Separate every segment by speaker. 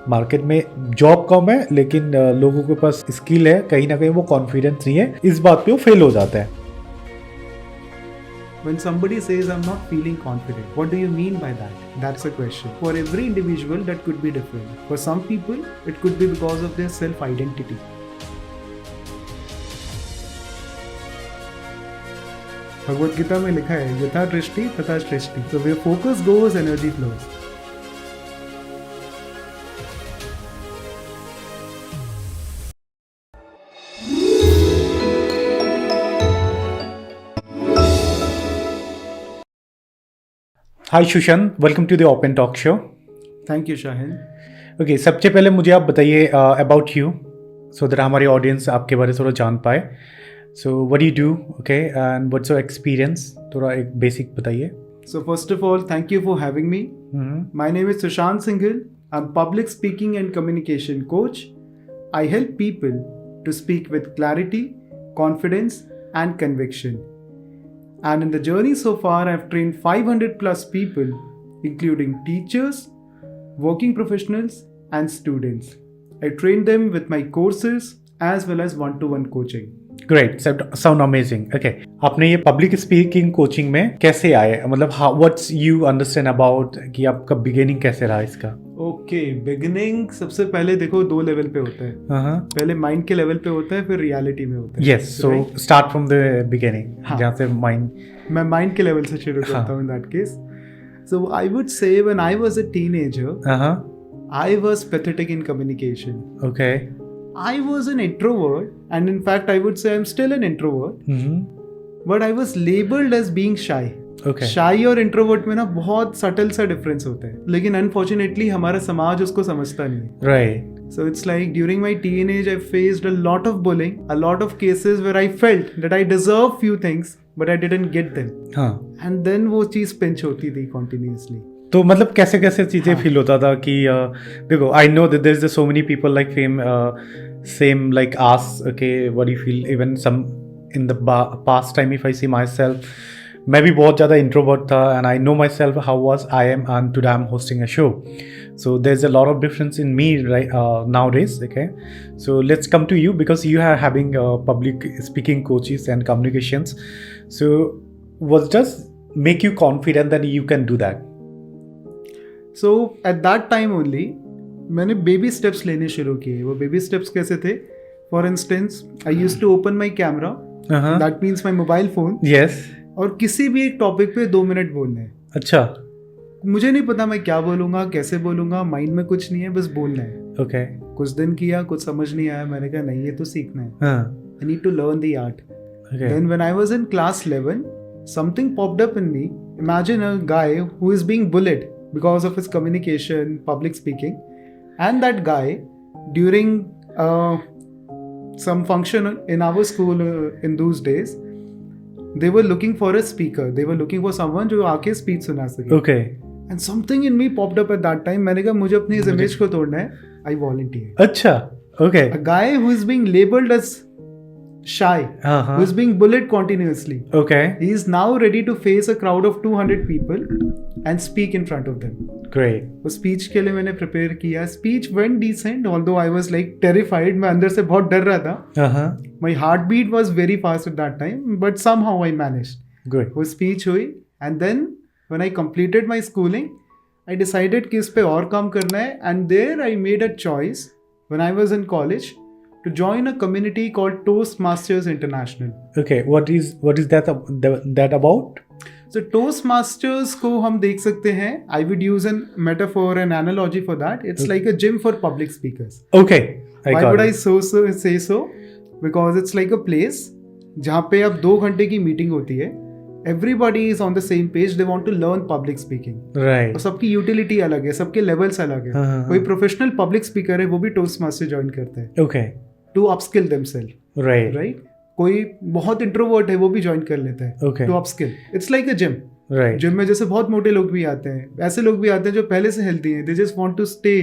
Speaker 1: Market में job कम है लेकिन लोगों के पास स्किल है, कहीं ना कहीं वो कॉन्फिडेंस नहीं है, इस बात पे वो फेल हो जाता है।
Speaker 2: When somebody says I'm not feeling confident, what do you mean by that? That's a question. For every individual, that could be different. For some people, it could be because of their self-identity. Bhagavad Gita में लिखा है यथा दृष्टि तथा सृष्टि. So where focus goes, energy flows.
Speaker 1: Hi Sushant, welcome to the open talk show.
Speaker 2: Thank you, Shahin.
Speaker 1: Okay, सबसे पहले मुझे आप बताइए अबाउट यू, सो दैट हमारी ऑडियंस आपके बारे में थोड़ा जान पाए। So what do you do, okay, and what's your experience, थोड़ा एक बेसिक बताइए।
Speaker 2: So first of all, thank you for having me. My name is Sushant Singhal. I'm public speaking and communication coach. I help people to speak with clarity, confidence, and conviction. And in the journey so far, I've trained 500 plus people, including teachers, working professionals, and students. I train them with my courses as well as one-to-one coaching.
Speaker 1: Great, sound amazing. Okay, आपने ये public speaking coaching में कैसे आए, मतलब what's you understand about कि आपका beginning कैसे रहा इसका?
Speaker 2: ओके, बिगिनिंग सबसे पहले देखो दो लेवल पे होता है। पहले माइंड के लेवल पे होता है, फिर रियलिटी में होता है।
Speaker 1: Yes, so start from the beginning, जहाँ से माइंड।
Speaker 2: मैं माइंड के लेवल से शुरू करता हूँ in that case. So I would से when I was a teenager, I was pathetic in communication.
Speaker 1: Okay,
Speaker 2: I was an introvert, and in fact, I would say I'm still an introvert. But I was labeled as being shy.
Speaker 1: Okay.
Speaker 2: Shy और introvert में ना बहुत subtle सा difference होता है, लेकिन unfortunately हमारा समाज उसको समझता नहीं है.
Speaker 1: Right.
Speaker 2: So it's like during my teenage, I faced a lot of bullying, a lot of cases where I felt that I deserve few things, but I didn't get them. And then वो चीज़ pinch होती थी continuously.
Speaker 1: तो मतलब कैसे कैसे चीज़ें feel होता था कि देखो, I know that there is so many people like same like us, okay, what you feel, even some in the past time if I see my self, मैं भी बहुत ज़्यादा इंट्रोवर्ट था, and I know my self how was I am, and today I am hosting a show, so there's a lot of difference in me right nowadays. Okay, so let's come to you because you are having public speaking coaches and communications. So what does make you confident that you can do that?
Speaker 2: So at that time only मैंने baby steps लेने शुरू किए। वो baby steps कैसे थे? For instance, I used to open my camera, that means my mobile phone,
Speaker 1: yes, और
Speaker 2: किसी भी एक टॉपिक पे 2 मिनट बोलना है।
Speaker 1: अच्छा,
Speaker 2: मुझे नहीं पता मैं क्या बोलूंगा, कैसे बोलूंगा, माइंड में कुछ नहीं है, बस बोलना है।
Speaker 1: ओके,
Speaker 2: कुछ दिन किया, कुछ समझ नहीं आया, मैंने कहा नहीं, ये तो सीखना है। I need to learn the art. Then when I was in class 11, something popped up in me. Imagine a guy who is being bullied because of his communication, public speaking, and that guy during some function in our school in those days, they were looking for a speaker, they were looking for someone जो आके speech सुना सके।
Speaker 1: Okay.
Speaker 2: And something in me popped up at that time. मैंने कहा मुझे अपनी इस image को तोड़ना है, I volunteer.
Speaker 1: अच्छा, okay.
Speaker 2: A guy who is being labeled as shy, who is being bullied continuously.
Speaker 1: Okay.
Speaker 2: He is now ready to face a crowd of 200 people and speak in front of them.
Speaker 1: Great.
Speaker 2: वो speech के लिए मैंने prepare किया. Speech went decent, although I was like terrified. मैं अंदर से बहुत डर रहा था. My heartbeat was very fast at that time, but somehow I managed.
Speaker 1: Good.
Speaker 2: वो speech हुई, and then when I completed my schooling, I decided कि इस पे और काम करना है, and there I made a choice when I was in college to join a community called Toastmasters International.
Speaker 1: Okay, what is that about?
Speaker 2: So Toastmasters को हम देख सकते हैं. I would use an metaphor, an analogy for that. It's like a gym for public speakers.
Speaker 1: Okay,
Speaker 2: why would I say so? Because it's like a place जहाँ पे अब 2 घंटे की मीटिंग होती है. Everybody is on the same page. They want to learn public speaking.
Speaker 1: Right.
Speaker 2: और सबकी utility अलग है, सबके लेवल्स अलग है. कोई प्रोफेशनल पब्लिक स्पीकर है, वो भी टोस्टमास्टर ज्वाइन करता है.
Speaker 1: Okay.
Speaker 2: To upskill themselves. Right. कोई बहुत इंट्रोवर्ट है, वो भी ज्वाइन कर लेता है.
Speaker 1: Okay.
Speaker 2: To upskill. It's like a gym.
Speaker 1: Right.
Speaker 2: Gym में जैसे बहुत मोटे लोग भी आते हैं, ऐसे लोग भी आते हैं जो पहले से हेल्थी हैं. They just want to stay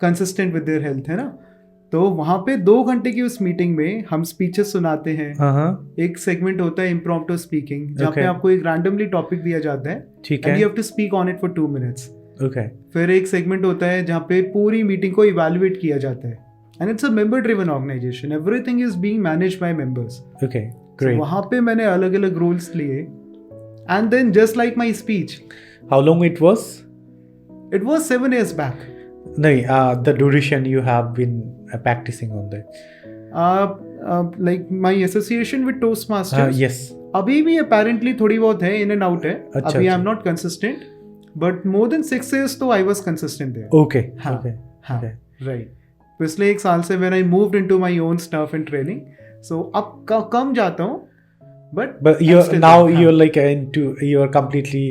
Speaker 2: consistent with their health, है ना. तो वहाँ पे 2 घंटे की उस मीटिंग में हम स्पीचेस सुनाते हैं. एक सेगमेंट होता है इम्प्रॉम्प्टू स्पीकिंग, जहाँ पे आपको एक रैंडमली टॉपिक दिया जाता है,
Speaker 1: ठीक है,
Speaker 2: and you have to speak on it for 2 minutes.
Speaker 1: Okay.
Speaker 2: फिर एक सेगमेंट होता है जहाँ पे पूरी मीटिंग को इवैल्यूएट किया जाता है and it's a member driven organization, everything is being managed by members.
Speaker 1: Okay. Great.
Speaker 2: वहाँ पे मैंने अलग अलग रोल्स लिए and then just like my speech,
Speaker 1: How long it was?
Speaker 2: It was 7 years back.
Speaker 1: No, the duration you have been practicing on that.
Speaker 2: Like my association with Toastmasters,
Speaker 1: Yes.
Speaker 2: अभी भी apparently थोड़ी बहुत है, in and out है।
Speaker 1: अच्छा,
Speaker 2: अभी I am
Speaker 1: अच्छा।
Speaker 2: Not consistent, but more than 6 years तो I was consistent there.
Speaker 1: Okay.
Speaker 2: हाँ,
Speaker 1: Okay.
Speaker 2: हाँ,
Speaker 1: Okay.
Speaker 2: राइट। पिछले 1 साल से when I moved into my own stuff and training, so अब कम जाता हूँ, but
Speaker 1: But you're like you're completely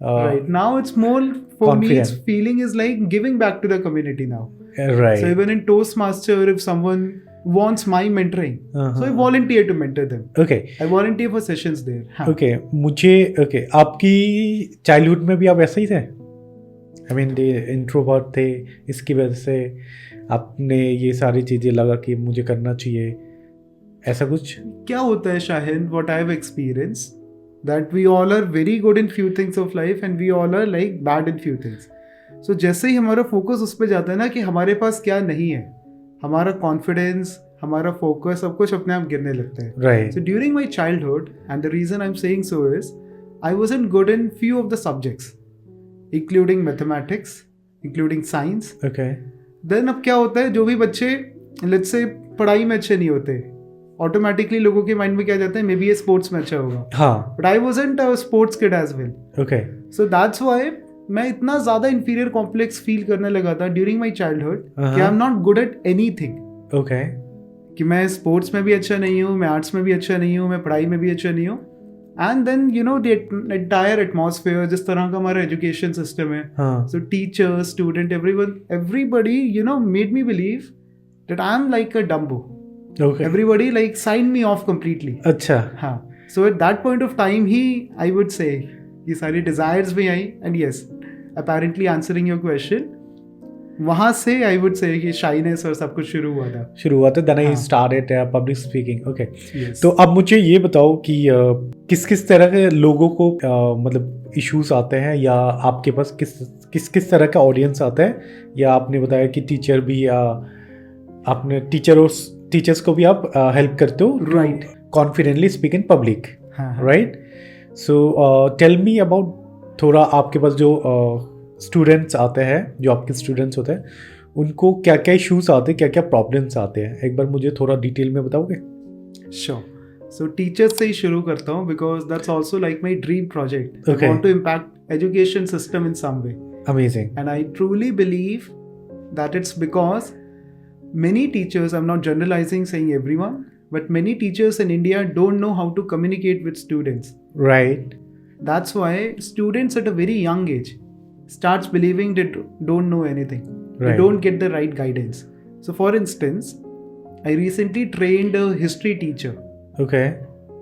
Speaker 2: right now it's more for me, it's
Speaker 1: confident.
Speaker 2: feeling is like giving back to the community now.
Speaker 1: Right.
Speaker 2: So even in Toastmaster, if someone wants my mentoring, so I volunteer to mentor them.
Speaker 1: Okay.
Speaker 2: I volunteer for sessions there. हाँ.
Speaker 1: Okay. मुझे आपकी childhood में भी आप ऐसे ही थे? I mean introvert थे, इसकी वजह से आपने ये सारी चीज़ें लगा कि मुझे करना चाहिए, ऐसा कुछ?
Speaker 2: क्या होता है Shaheen, what I have experienced, that we all are very good in few things of life and we all are like bad in few things. So जैसे ही हमारा फोकस उस पर जाता है ना कि हमारे पास क्या नहीं है, हमारा कॉन्फिडेंस, हमारा फोकस, सब कुछ अपने आप गिरने लगता है।
Speaker 1: Right.
Speaker 2: So during my childhood, and the reason I'm saying so is, I wasn't good in few of the subjects, including mathematics, including science.
Speaker 1: Okay.
Speaker 2: Then अब क्या होता है, जो भी बच्चे let's say पढ़ाई में अच्छे नहीं होते, ऑटोमेटिकली लोगों के माइंड में क्या जाता है, मे बी ये स्पोर्ट्स में अच्छा होगा।
Speaker 1: हाँ.
Speaker 2: But I wasn't a sports kid as well,
Speaker 1: Okay.
Speaker 2: So that's why मैं इतना ज्यादा इंफीरियर कॉम्प्लेक्स फील करने लगा था ड्यूरिंग माय चाइल्डहुड कि आई am not good at anything.
Speaker 1: Okay.
Speaker 2: कि मैं स्पोर्ट्स में भी अच्छा नहीं हूँ, मैं आर्ट्स में भी अच्छा नहीं हूँ, मैं पढ़ाई में भी अच्छा नहीं हूँ। And then you know the entire atmosphere, जिस तरह का हमारा एजुकेशन सिस्टम है,
Speaker 1: हाँ.
Speaker 2: So teacher, student, everybody you know made me believe that I am like a dumbo.
Speaker 1: Okay.
Speaker 2: Everybody like signed me off completely.
Speaker 1: अच्छा.
Speaker 2: हाँ, so at that point of time he I would say ये सारी desires भी आई, and yes, apparently answering your question, वहाँ से I would say कि shyness और सब कुछ शुरू हुआ था।
Speaker 1: शुरुआत है, then I
Speaker 2: हाँ.
Speaker 1: started public speaking. Okay.
Speaker 2: Yes.
Speaker 1: तो अब मुझे ये बताओ कि किस किस तरह के लोगों को मतलब इश्यूज आते हैं, या आपके पास किस तरह का ऑडियंस आता है, या आपने बताया कि टीचर भी, आपने टीचर्स को भी आप हेल्प करते हो,
Speaker 2: Right.
Speaker 1: Confidently speak in public,
Speaker 2: हाँ,
Speaker 1: right? So tell me about थोड़ा आपके पास जो स्टूडेंट्स आते हैं, जो आपके स्टूडेंट्स होते हैं, उनको क्या क्या इश्यूज आते हैं, क्या क्या प्रॉब्लम्स आते हैं, एक बार मुझे थोड़ा डिटेल में बताओगे?
Speaker 2: sure. So टीचर्स से ही शुरू करता हूँ because that's also like my dream project.
Speaker 1: Okay.
Speaker 2: I want to impact education system in some way.
Speaker 1: Amazing.
Speaker 2: And I truly believe that it's because many teachers, I'm not generalizing saying everyone, but many teachers in India don't know how to communicate with students.
Speaker 1: Right.
Speaker 2: That's why students at a very young age starts believing they don't know anything. They
Speaker 1: Right.
Speaker 2: don't get the right guidance. So for instance, I recently trained a history teacher.
Speaker 1: Okay.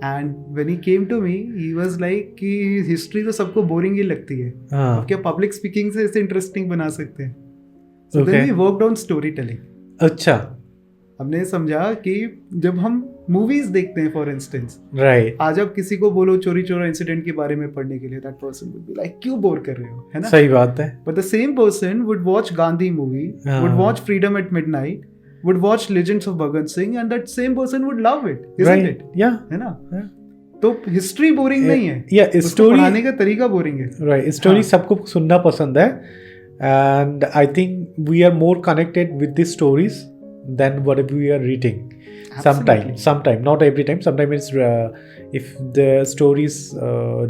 Speaker 2: And when he came to me, he was like कि history तो सबको boring ही लगती है,
Speaker 1: हाँ.
Speaker 2: अब क्या public speaking से इसे इंटरेस्टिंग बना सकते हैं? So
Speaker 1: Okay.
Speaker 2: then we worked on storytelling.
Speaker 1: अच्छा.
Speaker 2: हमने समझा कि जब हम मूवीज देखते हैं फॉर इंस्टेंस,
Speaker 1: राइट.
Speaker 2: आज आप किसी को बोलो चोरी चोरा इंसिडेंट के बारे में पढ़ने के लिए, that person would be like क्यों बोर कर रहे हो, है ना?
Speaker 1: सही बात है.
Speaker 2: But the same person would watch Gandhi movie,
Speaker 1: हाँ.
Speaker 2: Would watch Freedom at Midnight, would watch Legends of Bhagat Singh, and that same person would love it, isn't it?
Speaker 1: या
Speaker 2: है ना? तो हिस्ट्री बोरिंग नहीं है,
Speaker 1: या
Speaker 2: उसको
Speaker 1: स्टोरी,
Speaker 2: पढ़ाने का तरीका बोरिंग है।
Speaker 1: राइट, स्टोरी
Speaker 2: हाँ.
Speaker 1: सबको सुनना पसंद है, and I think we are more connected with the stories then what we are reading. Sometime, not every time. Sometimes it's if the stories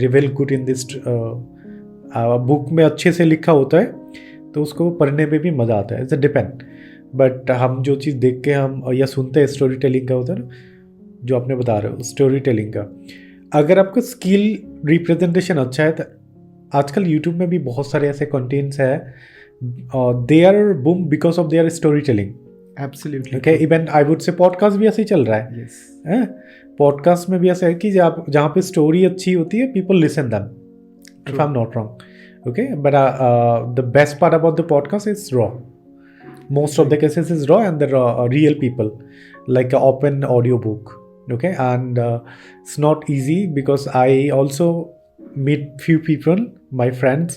Speaker 1: reveal good in this book में अच्छे से लिखा होता है तो उसको पढ़ने में भी मज़ा आता है. It's depend. बट हम जो चीज़ देख के हम या सुनते हैं, स्टोरी टेलिंग का होता है ना, जो आपने बता रहे हो स्टोरी टेलिंग का, अगर आपका स्किल रिप्रेजेंटेशन अच्छा है तो आजकल यूट्यूब में भी बहुत सारे ऐसे कंटेंट्स हैं, they are boom because of their story telling.
Speaker 2: Absolutely.
Speaker 1: Okay, even I would say podcast भी ऐसे ही चल रहा है.
Speaker 2: यस.
Speaker 1: पॉडकास्ट में भी ऐसा है कि जहाँ पे स्टोरी अच्छी होती है, people listen them, if I am not wrong. Okay, but the best part about the podcast is raw. Most of the cases is raw, and the real people, like an open audio book. Okay, and it's not easy because I also meet few people, my friends,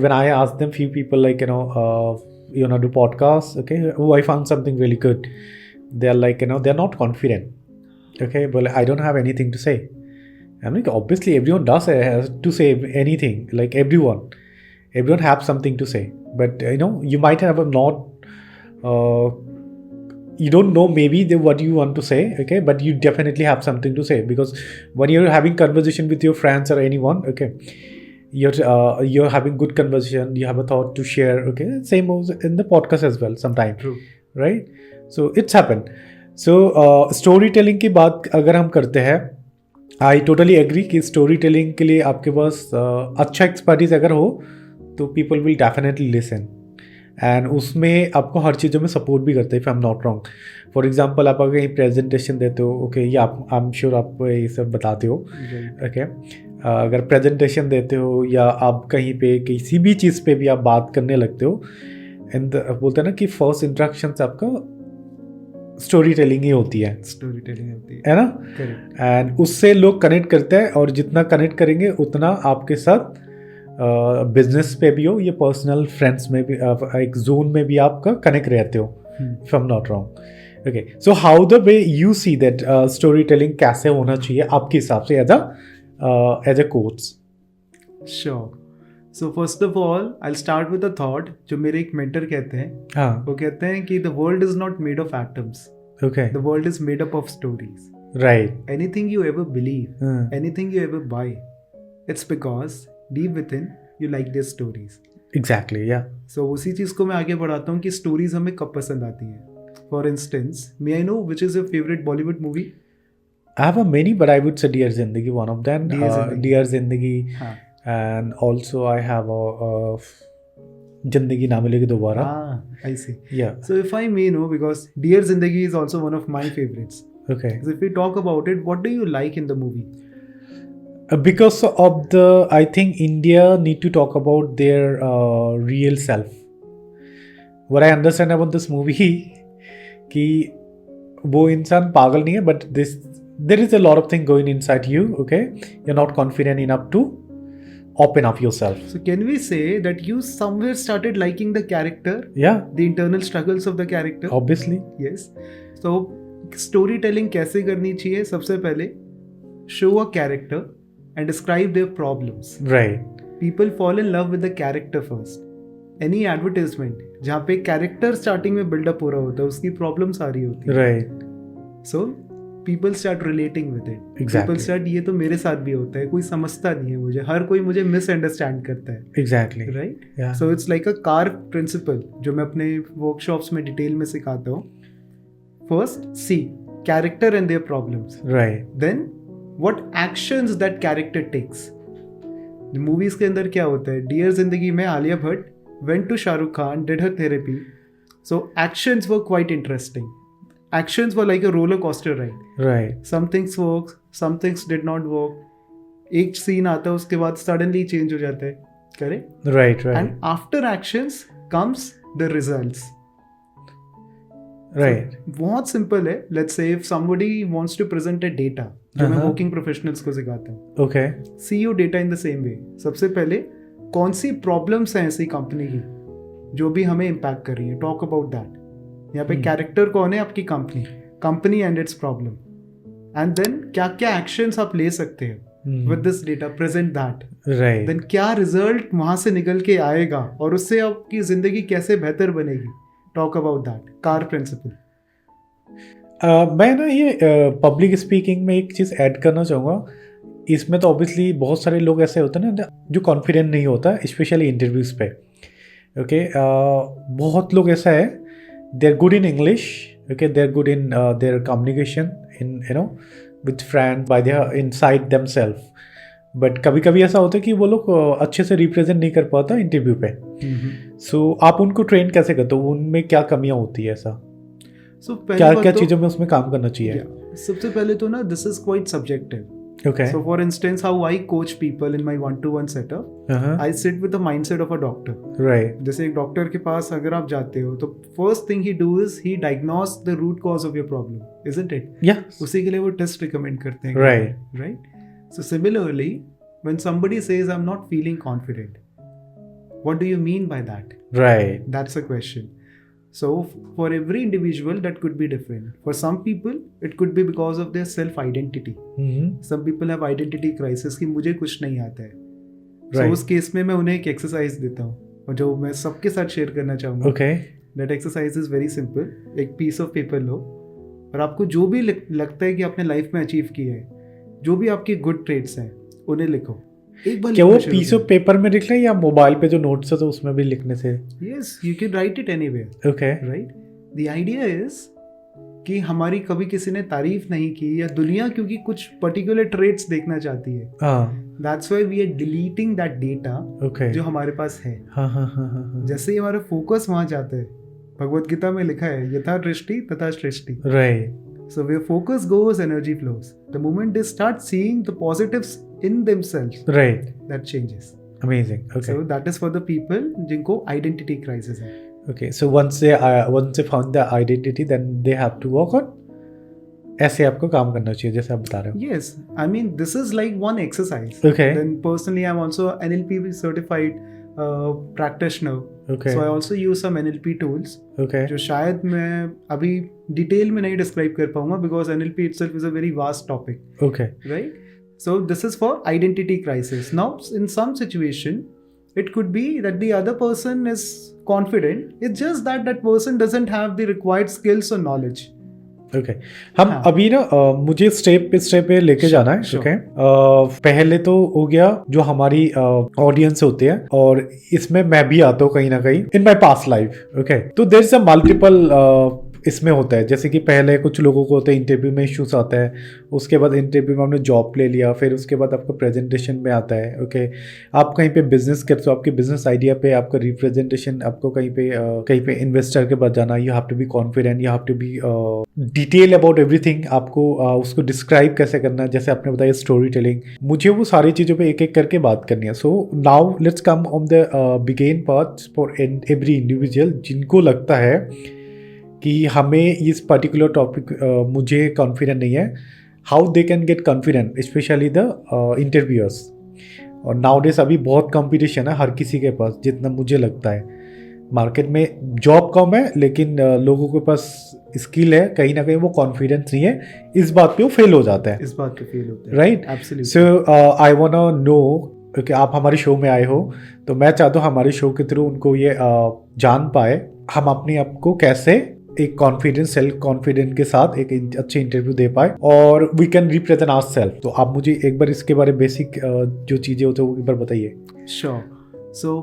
Speaker 1: even I asked them few people like you wanna do podcasts, okay? Oh, I found something really good. They're like they're not confident, okay? But I don't have anything to say. I'm like, obviously everyone does has to say anything. Like everyone have something to say, but you might have a not. You don't know maybe what you want to say, okay, but you definitely have something to say, because when you're having conversation with your friends or anyone, okay, you're having good conversation, you have a thought to share, okay. Same goes in the podcast as well sometime.
Speaker 2: True.
Speaker 1: Right? So it's happened. So story telling की बात अगर हम करते हैं, I totally agree कि story telling के लिए आपके पास अच्छा एक्सपर्टीज अगर हो तो people will definitely listen, and उसमें आपको हर चीज़ों में सपोर्ट भी करते हैं, if I am not wrong. For example आप अगर कहीं प्रेजेंटेशन देते हो, ओके, या आप आई एम श्योर आप ये सब बताते हो, ओके. अगर प्रेजेंटेशन देते हो या आप कहीं पे किसी भी चीज़ पे भी आप बात करने लगते हो, एंड बोलते हैं ना कि फर्स्ट इंट्रैक्शन से आपका स्टोरी टेलिंग ही होती है, है ना. एंड उससे लोग कनेक्ट करते हैं, और जितना कनेक्ट करेंगे उतना आपके साथ बिजनेस पे भी हो या पर्सनल फ्रेंड्स में भी एक जोन में भी आपका कनेक्ट रहते हो, if I am not wrong. Okay, so how the way you see that story telling कैसे होना चाहिए आपके हिसाब से as a coach?
Speaker 2: Sure. So first of all I start with a thought जो मेरे एक मेंटर कहते हैं.
Speaker 1: हाँ,
Speaker 2: वो कहते हैं कि the world is not made of atoms,
Speaker 1: okay,
Speaker 2: the world is made up of stories.
Speaker 1: Right.
Speaker 2: Anything you ever believe, anything you ever buy, it's because deep within you like their stories.
Speaker 1: Exactly, या.
Speaker 2: So उसी चीज़ को मैं आगे बढ़ाता हूँ कि stories हमें कब पसंद आती हैं. For instance, may I know which is your favourite Bollywood movie?
Speaker 1: I have a many, but I would say Dear Zindagi, one of them. Dear Zindagi.
Speaker 2: हाँ.
Speaker 1: And also I have a Zindagi Na Milegi Dobara.
Speaker 2: I see.
Speaker 1: Yeah.
Speaker 2: So if I may know, because Dear Zindagi is also one of my favorites.
Speaker 1: Okay.
Speaker 2: So if we talk about it, what do you like in the movie?
Speaker 1: Because of I think India need to talk about their real self. What I understand about this movie, कि वो इंसान पागल नहीं है, but there is a lot of thing going inside you, okay? You're not confident enough to open up yourself.
Speaker 2: So can we say that you somewhere started liking the character?
Speaker 1: Yeah.
Speaker 2: The internal struggles of the character?
Speaker 1: Obviously.
Speaker 2: Yes. So story telling कैसे करनी चाहिए? सबसे पहले show a character and describe their problems.
Speaker 1: Right.
Speaker 2: People fall in love with the character first. Any advertisement जहाँ पे character starting में build-up हो रहा होता है, उसकी problems आ रही होती है.
Speaker 1: Right.
Speaker 2: So people start relating with it.
Speaker 1: Exactly.
Speaker 2: People start, ये तो मेरे साथ भी होता है, कोई समझता नहीं है मुझे, हर कोई मुझे misunderstand करता है.
Speaker 1: Exactly.
Speaker 2: Right?
Speaker 1: Yeah.
Speaker 2: So it's like a car principle जो मैं अपने workshops में डिटेल में सिखाता हूँ. First, see character and their problems.
Speaker 1: Right.
Speaker 2: Then what actions that character takes. Movies के अंदर क्या होता है? डियर जिंदगी में Alia Bhatt went to Shah Rukh Khan, did her therapy. So actions were quite interesting. Actions were like a roller coaster ride.
Speaker 1: Right.
Speaker 2: Some things worked, some things did not work. एक scene आता है, उसके बाद suddenly change हो जाता है. Correct?
Speaker 1: Right. Right.
Speaker 2: And after actions comes the results.
Speaker 1: Right.
Speaker 2: So, बहुत simple है. Let's say if somebody wants to present a data, जो मैं working professionals को सिखाता हूँ.
Speaker 1: Okay.
Speaker 2: See your data in the same way. सबसे पहले कौन सी प्रॉब्लम्स हैं ऐसी कंपनी की जो भी हमें इम्पैक्ट कर रही है? Talk about that. यहाँ पे कैरेक्टर कौन है? आपकी company and its problem. And then क्या क्या एक्शंस आप ले सकते हैं with this data, present that.
Speaker 1: Right.
Speaker 2: Then क्या रिजल्ट वहां से निकल के आएगा और उससे आपकी जिंदगी कैसे बेहतर बनेगी? Talk about that. Car principle.
Speaker 1: मैं ना ये पब्लिक स्पीकिंग में एक चीज़ ऐड करना चाहूँगा. इसमें तो ऑब्वियसली बहुत सारे लोग ऐसे होते हैं ना जो कॉन्फिडेंट नहीं होता, स्पेशली इंटरव्यूज़ पे. ओके, बहुत लोग ऐसा है, they are good in English, okay, they are good in their communication in with friend by their inside themselves, but कभी कभी ऐसा होता है कि वो लोग अच्छे से रिप्रेजेंट नहीं कर पाता इंटरव्यू पे. सो आप उनको ट्रेन कैसे करते हो? उनमें क्या कमियाँ होती है? ऐसा क्या क्या चीज़ों में उसमें काम करना चाहिए?
Speaker 2: सबसे पहले तो ना, this is quite subjective.
Speaker 1: Okay.
Speaker 2: So for instance, how I coach people in my one-to-one setup, I sit with the mindset of a doctor.
Speaker 1: Right.
Speaker 2: जैसे एक डॉक्टर के पास अगर आप जाते हो तो first thing he do is he diagnose the root cause of your problem, isn't it?
Speaker 1: Yeah.
Speaker 2: उसी के लिए वो टेस्ट रिकमेंड करते हैं.
Speaker 1: Right.
Speaker 2: Right. So similarly, when somebody says I'm not feeling confident, What do you mean by that?
Speaker 1: Right.
Speaker 2: That's a question. So for every individual that could be different. For some people it could be because of their self identity. Some people have identity crisis कि मुझे कुछ नहीं आता है. So उस case में मैं उन्हें एक एक्सरसाइज देता हूँ और जो मैं सबके साथ शेयर करना चाहूँगा.
Speaker 1: Okay.
Speaker 2: That exercise is very simple. एक piece of paper लो और आपको जो भी लगता है कि आपने लाइफ में अचीव किया है, जो भी आपके गुड ट्रेड्स हैं उन्हें लिखो. एक बार
Speaker 1: क्या वो पीस ऑफ पेपर में लिख लें या मोबाइल पे जो नोट्स है तो उसमें भी लिखने से?
Speaker 2: Yes, you can write it anywhere.
Speaker 1: Okay.
Speaker 2: Right. The idea is कि हमारी कभी किसी ने तारीफ नहीं की या दुनिया क्योंकि कुछ पर्टिकुलर ट्रेट्स देखना चाहती है. That's why we are deleting that data जो हमारे पास है. जैसे ही हमारा फोकस वहां जाता है, भगवत गीता में लिखा है यथा दृष्टि तथा सृष्टि.
Speaker 1: Right.
Speaker 2: So where focus goes, energy flows. The moment they start seeing the positives in themselves,
Speaker 1: right,
Speaker 2: that changes.
Speaker 1: Amazing. Okay.
Speaker 2: So that is for the people जिनको identity crisis है.
Speaker 1: Okay. So once they found the identity, then they have to work on. ऐसे आपको काम करना चाहिए जैसे आप बता रहे हो.
Speaker 2: Yes, I mean this is like one exercise.
Speaker 1: Okay.
Speaker 2: Then personally, I'm also NLP certified practitioner.
Speaker 1: Okay.
Speaker 2: So I also use some NLP tools.
Speaker 1: Okay.
Speaker 2: जो शायद मैं अभी डिटेल में नहीं डिस्क्राइब कर पाऊंगा because NLP itself is a very vast topic.
Speaker 1: Okay.
Speaker 2: Right. So this is for identity crisis. Now, in some situation, it could be that the other person is confident. It's just that that person doesn't have the required skills or knowledge.
Speaker 1: Okay. हम अभी ना मुझे step पे लेके जाना है. Okay. पहले तो हो गया जो हमारी ऑडियंस होते हैं और इसमें मैं भी आता हूँ कहीं ना कहीं इन माई पास्ट लाइफ. ओके. तो देयर इज अ मल्टीपल इसमें होता है. जैसे कि पहले कुछ लोगों को होता है इंटरव्यू में इश्यूज आता है, उसके बाद इंटरव्यू में आपने जॉब ले लिया, फिर उसके बाद आपका प्रेजेंटेशन में आता है. ओके. आप कहीं पे बिजनेस करते हो, आपके बिजनेस आइडिया पे आपका रिप्रेजेंटेशन, आपको कहीं पे इन्वेस्टर के पास जाना, you have to be confident, you have to be detail about everything. आपको उसको डिस्क्राइब कैसे करना है, जैसे आपने बताया स्टोरी टेलिंग. मुझे वो सारी चीज़ों पे एक एक करके बात करनी है. So now let's come on the begin part for every individual जिनको लगता है कि हमें इस पर्टिकुलर टॉपिक मुझे कॉन्फिडेंट नहीं है. How they can get confident, specially the interviewers. और नाउडेज अभी बहुत कंपटीशन है हर किसी के पास, जितना मुझे लगता है. मार्केट में जॉब कम है लेकिन लोगों के पास स्किल है, कहीं ना कहीं वो कॉन्फिडेंस नहीं है, इस बात पे वो फेल हो जाता है.
Speaker 2: इस बात पे फेल होता है.
Speaker 1: Right.
Speaker 2: Absolutely.
Speaker 1: So I want to know कि आप हमारे शो में आए हो, तो मैं चाहता हूँ हमारे शो के थ्रू उनको ये जान पाए हम अपने आप को कैसे एक कॉन्फिडेंस, सेल्फ कॉन्फिडेंस के साथ एक अच्छे इंटरव्यू दे पाए और वी कैन रिप्रेजेंट आवरसेल्फ. तो आप मुझे एक बार इसके बारे में बेसिक जो चीज़ें होती है वो एक बार बताइए.
Speaker 2: Sure. So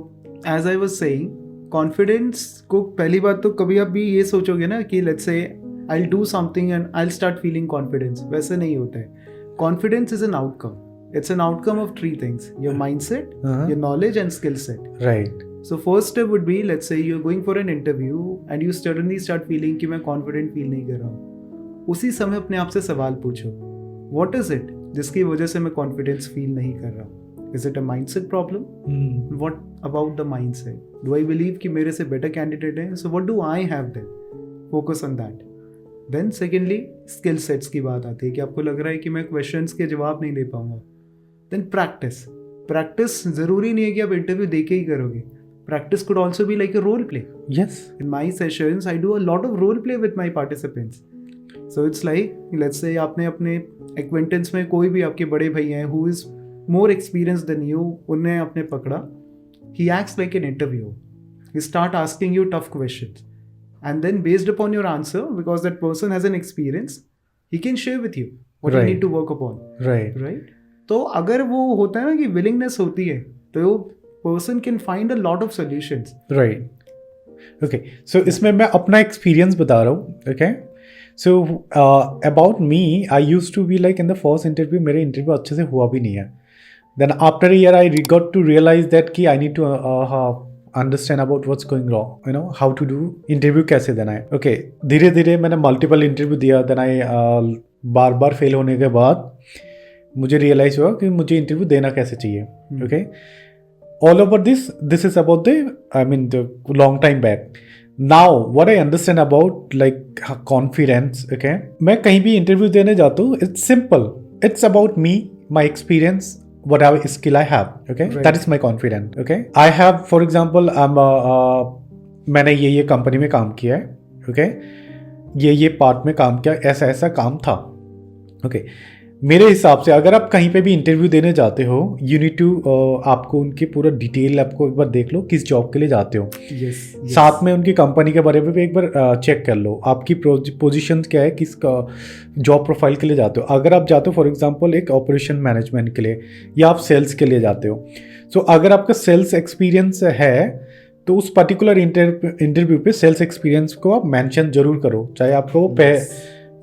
Speaker 2: as I was saying, confidence को पहली बात तो कभी आप भी ये सोचोगे ना कि लेट्स से I will do something and I will start feeling confidence. वैसे नहीं होता है. Confidence is an outcome. It's an outcome of three things: your mindset, your knowledge, and skill set.
Speaker 1: Right.
Speaker 2: So first step would be, let's say you're going for an interview and you suddenly start feeling कि मैं confident feel नहीं कर रहा हूँ. उसी समय अपने आप से सवाल पूछो, what is it जिसकी वजह से मैं confidence feel नहीं कर रहा हूँ? Is it a mindset problem? What about the mindset? Do I believe कि मेरे से better candidate है? So what do I have then? Focus on that. Then secondly, skill sets की बात आती है कि आपको लग रहा है कि मैं questions के जवाब नहीं दे पाऊंगा. Then practice ज़रूरी नहीं है कि आप इंटरव्यू देके ही करोगे. Practice could also be like a role play.
Speaker 1: Yes.
Speaker 2: In my sessions, I do a lot of role play with my participants. So it's like, let's say आपने अपने acquaintance में कोई भी आपके बड़े भाई हैं who is more experienced than you, उन्हें आपने पकड़ा. He acts like an interviewer. He start asking you tough questions. And then based upon your answer, because that person has an experience, he can share with you what you need to work upon. Right? तो अगर वो होता है ना कि willingness होती है तो person can find a lot of solutions.
Speaker 1: Right. Okay. So इसमें मैं अपना एक्सपीरियंस बता रहा हूँ. Okay. So about me, I used to be like in the first interview मेरे इंटरव्यू अच्छे से हुआ भी नहीं है. Then after year I got to realise that कि I need to understand about what's going wrong, you know, how to do interview कैसे देना है. ओके. धीरे धीरे मैंने मल्टीपल इंटरव्यू दिया. देन आई बार बार फेल होने के बाद मुझे रियलाइज हुआ कि मुझे इंटरव्यू देना कैसे चाहिए. Okay. All over this is about the, I mean the long time back. Now what I understand about like confidence. Okay. मैं कहीं भी इंटरव्यू देने जाता हूँ, it's simple. It's about me, my experience whatever skill I have. Okay,
Speaker 2: Right.
Speaker 1: that is my confidence. Okay, I have, for example, मैंने ये company में काम किया है. Okay, ये पार्ट में काम किया, ऐसा काम था. Okay, मेरे हिसाब से अगर आप कहीं पे भी इंटरव्यू देने जाते हो, यू नीड टू आपको उनके पूरा डिटेल आपको एक बार देख लो किस जॉब के लिए जाते हो.
Speaker 2: Yes.
Speaker 1: साथ में उनकी कंपनी के बारे में भी एक बार चेक कर लो, आपकी पोजीशन क्या है, किस जॉब प्रोफाइल के लिए जाते हो. अगर आप जाते हो फॉर एग्जांपल एक ऑपरेशन मैनेजमेंट के लिए या आप सेल्स के लिए जाते हो, सो अगर आपका सेल्स एक्सपीरियंस है तो उस पर्टिकुलर इंटरव्यू पे सेल्स एक्सपीरियंस को आप मेंशन जरूर करो, चाहे आपको वो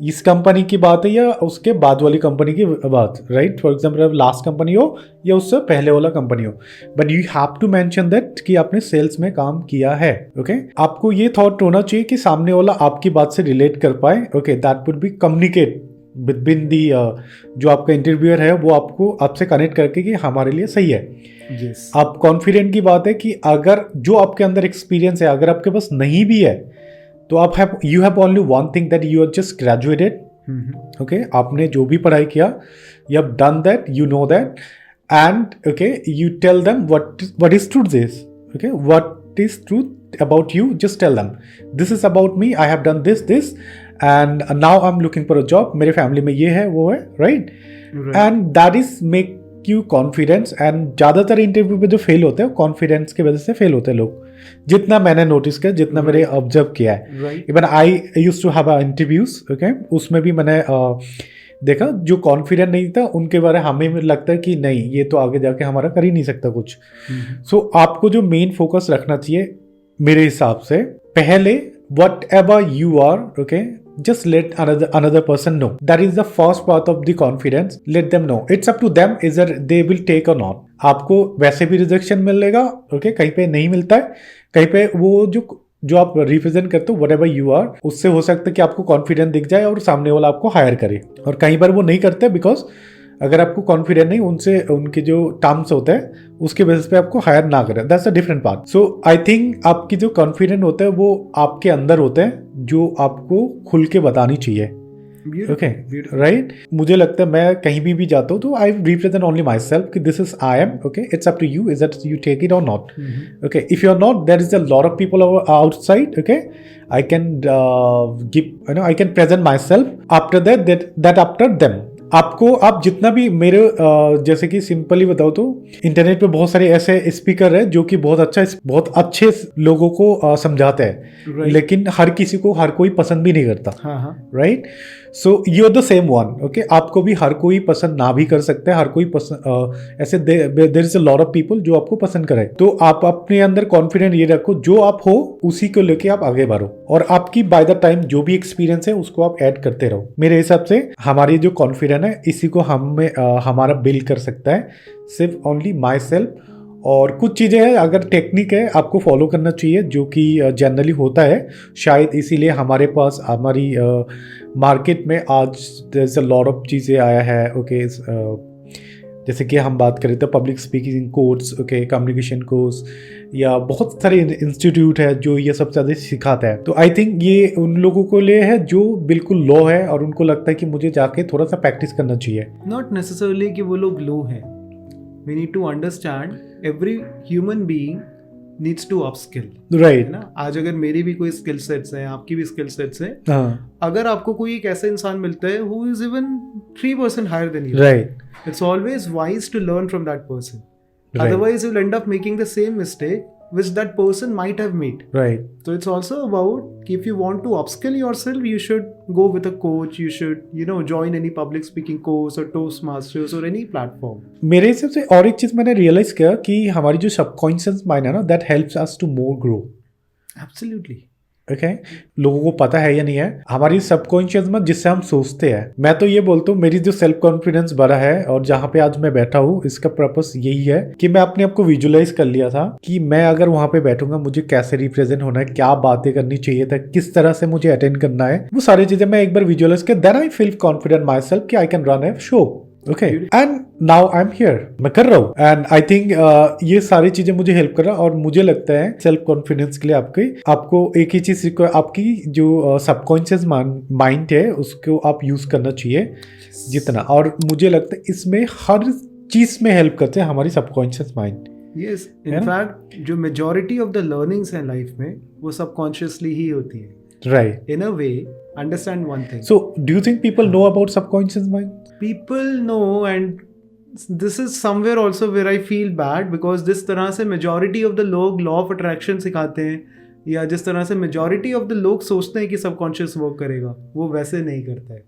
Speaker 1: इस कंपनी की बात है या उसके बाद वाली कंपनी की बात. Right, for example last company हो या उससे पहले वाला कंपनी हो, but you have to mention that कि आपने सेल्स में काम किया है. ओके, आपको ये थॉट होना चाहिए कि सामने वाला आपकी बात से रिलेट कर पाए. Okay, that would be communicate between the जो आपका इंटरव्यूअर है वो आपको आपसे कनेक्ट करके कि हमारे लिए सही है.
Speaker 2: Yes.
Speaker 1: आप कॉन्फिडेंट की बात है कि अगर जो आपके अंदर एक्सपीरियंस है अगर आपके पास नहीं भी है तो आप you have only one thing, that you are just graduated. Okay, आपने जो भी पढ़ाई किया, you have done that, you know that, and okay you tell them what is truth this. Okay, what is truth about you, just tell them this is about me, I have done this and now I am looking for a job, मेरे family में ये है वो है. Right, and that is make you confidence. And ज़्यादातर interview पे जो fail होते हैं कॉन्फिडेंस की वजह से फेल होते हैं लोग, जितना मैंने नोटिस किया, जितना मैंने ऑब्जर्व किया है.
Speaker 2: Right.
Speaker 1: Even I used to have interviews. Okay, उसमें भी मैंने देखा जो कॉन्फिडेंट नहीं था उनके बारे हमें लगता है कि नहीं ये तो आगे जाके हमारा कर ही नहीं सकता कुछ. सो आपको जो मेन फोकस रखना चाहिए मेरे हिसाब से, पहले whatever you are, okay, just let another person know. That is the first part of the confidence. Let them know. It's up to them is that they will take or not. आपको वैसे भी rejection मिलेगा. Okay, कहीं पे नहीं मिलता है, कहीं पे वो जो आप रिप्रेजेंट करते हो whatever you are, उससे हो सकता है कि आपको कॉन्फिडेंस दिख जाए और सामने वाला आपको हायर करे. और कई बार वो नहीं करते बिकॉज अगर आपको कॉन्फिडेंट नहीं, उनसे उनके जो टर्म्स होते हैं उसके बेसिस पे आपको हायर ना करें. That's a different part. So I think आपकी जो कॉन्फिडेंट होता है वो आपके अंदर होते हैं जो आपको खुल के बतानी चाहिए. Okay, right. मुझे लगता है मैं कहीं भी जाता हूँ तो I represent only myself कि this is I am. Okay, it's up to you is that you take it और not. Okay, if you are not, there is a lot of people outside. Okay, I can give I can present myself after that after them. आपको आप जितना भी मेरे जैसे कि simply बताओ तो इंटरनेट पे बहुत सारे ऐसे स्पीकर है जो कि बहुत अच्छे लोगों को समझाते हैं.
Speaker 2: Right.
Speaker 1: लेकिन हर किसी को हर कोई पसंद भी नहीं करता. Right, so you are the same one. Okay, आपको भी हर कोई पसंद ना भी कर सकते हैं, हर कोई पसंद ऐसे there is a lot of people जो आपको पसंद करे. तो आप अपने अंदर कॉन्फिडेंट ये रखो, जो आप हो उसी को लेके आप आगे बढ़ो और आपकी बाय द टाइम जो भी एक्सपीरियंस है उसको आप ऐड करते रहो. मेरे हिसाब से हमारी जो कॉन्फिडेंस है इसी को हमारा बिल्ड कर सकता है सिर्फ ओनली माई सेल्फ. और कुछ चीज़ें हैं अगर टेक्निक है आपको फॉलो करना चाहिए जो कि जनरली होता है, शायद इसीलिए हमारे पास हमारी मार्केट में आज there is a lot of चीज़ें आया है. ओके, जैसे कि हम बात करें तो public speaking course, okay, communication course या बहुत सारे इंस्टीट्यूट है जो ये सब ज़्यादा सिखाता है. तो आई थिंक ये उन लोगों को लिए है जो बिल्कुल लो है और उनको लगता है कि मुझे जाके थोड़ा सा प्रैक्टिस करना चाहिए.
Speaker 2: नॉट नेसेसरली कि वो लोग लो हैं. We need to understand every human being needs to upskill.
Speaker 1: Right,
Speaker 2: ना, आज अगर मेरी भी कोई स्किल सेट्स हैं, आपकी भी स्किल सेट्स हैं,
Speaker 1: हाँ,
Speaker 2: अगर आपको कोई एक ऐसा इंसान मिलता है who is even 3% higher than you,
Speaker 1: right,
Speaker 2: it's always wise to learn from that person.
Speaker 1: Right.
Speaker 2: Otherwise you'll end up making the same mistake which that person might have made.
Speaker 1: right,
Speaker 2: So it's also about if you want to upskill yourself, you should go with a coach. You should join any public speaking course or Toastmasters or any platform.
Speaker 1: मेरे हिसाब से और एक चीज मैंने realise किया कि हमारी जो सबकॉन्शियस माइंड है ना, that helps us to more grow.
Speaker 2: Absolutely.
Speaker 1: Okay, लोगों को पता है या नहीं है हमारी सबकॉन्शियस में जिससे हम सोचते हैं. मैं तो ये बोलता हूँ मेरी जो सेल्फ कॉन्फिडेंस बढ़ा है और जहाँ पे आज मैं बैठा हूँ इसका पर्पस यही है कि मैं अपने आप को विजुअलाइज कर लिया था कि मैं अगर वहां पे बैठूंगा मुझे कैसे रिप्रेजेंट होना है, क्या बातें करनी चाहिए था, किस तरह से मुझे अटेंड करना है, वो सारी चीजें मैं एक बार विजुअलाइज कर, then I feel confident myself कि I can run a show. Okay, and now I am here, मैं कर रहा हूँ. एंड आई थिंक ये सारी चीजें मुझे हेल्प कर रहा है और मुझे लगता है सेल्फ कॉन्फिडेंस के लिए आपको एक ही चीज सीखो, आपकी जो सबकॉन्शियस माइंड है उसको आप यूज करना चाहिए जितना. और मुझे लगता है इसमें हर चीज में हेल्प करते हैं, हमारी सबकॉन्शियस माइंड.
Speaker 2: यस,
Speaker 1: है ना?
Speaker 2: इनफैक्ट जो मेजॉरिटी ऑफ द लर्निंग्स हैं लाइफ में वो सबकॉन्शियसली ही होती है.
Speaker 1: Right.
Speaker 2: In a way, understand one thing.
Speaker 1: So do you think people know about subconscious mind?
Speaker 2: People know, and this is somewhere also where I feel bad because जिस तरह से majority of the लोग law of attraction सिखाते हैं या जिस तरह से majority of the लोग सोचते हैं कि subconscious work करेगा, वो वैसे नहीं करता है.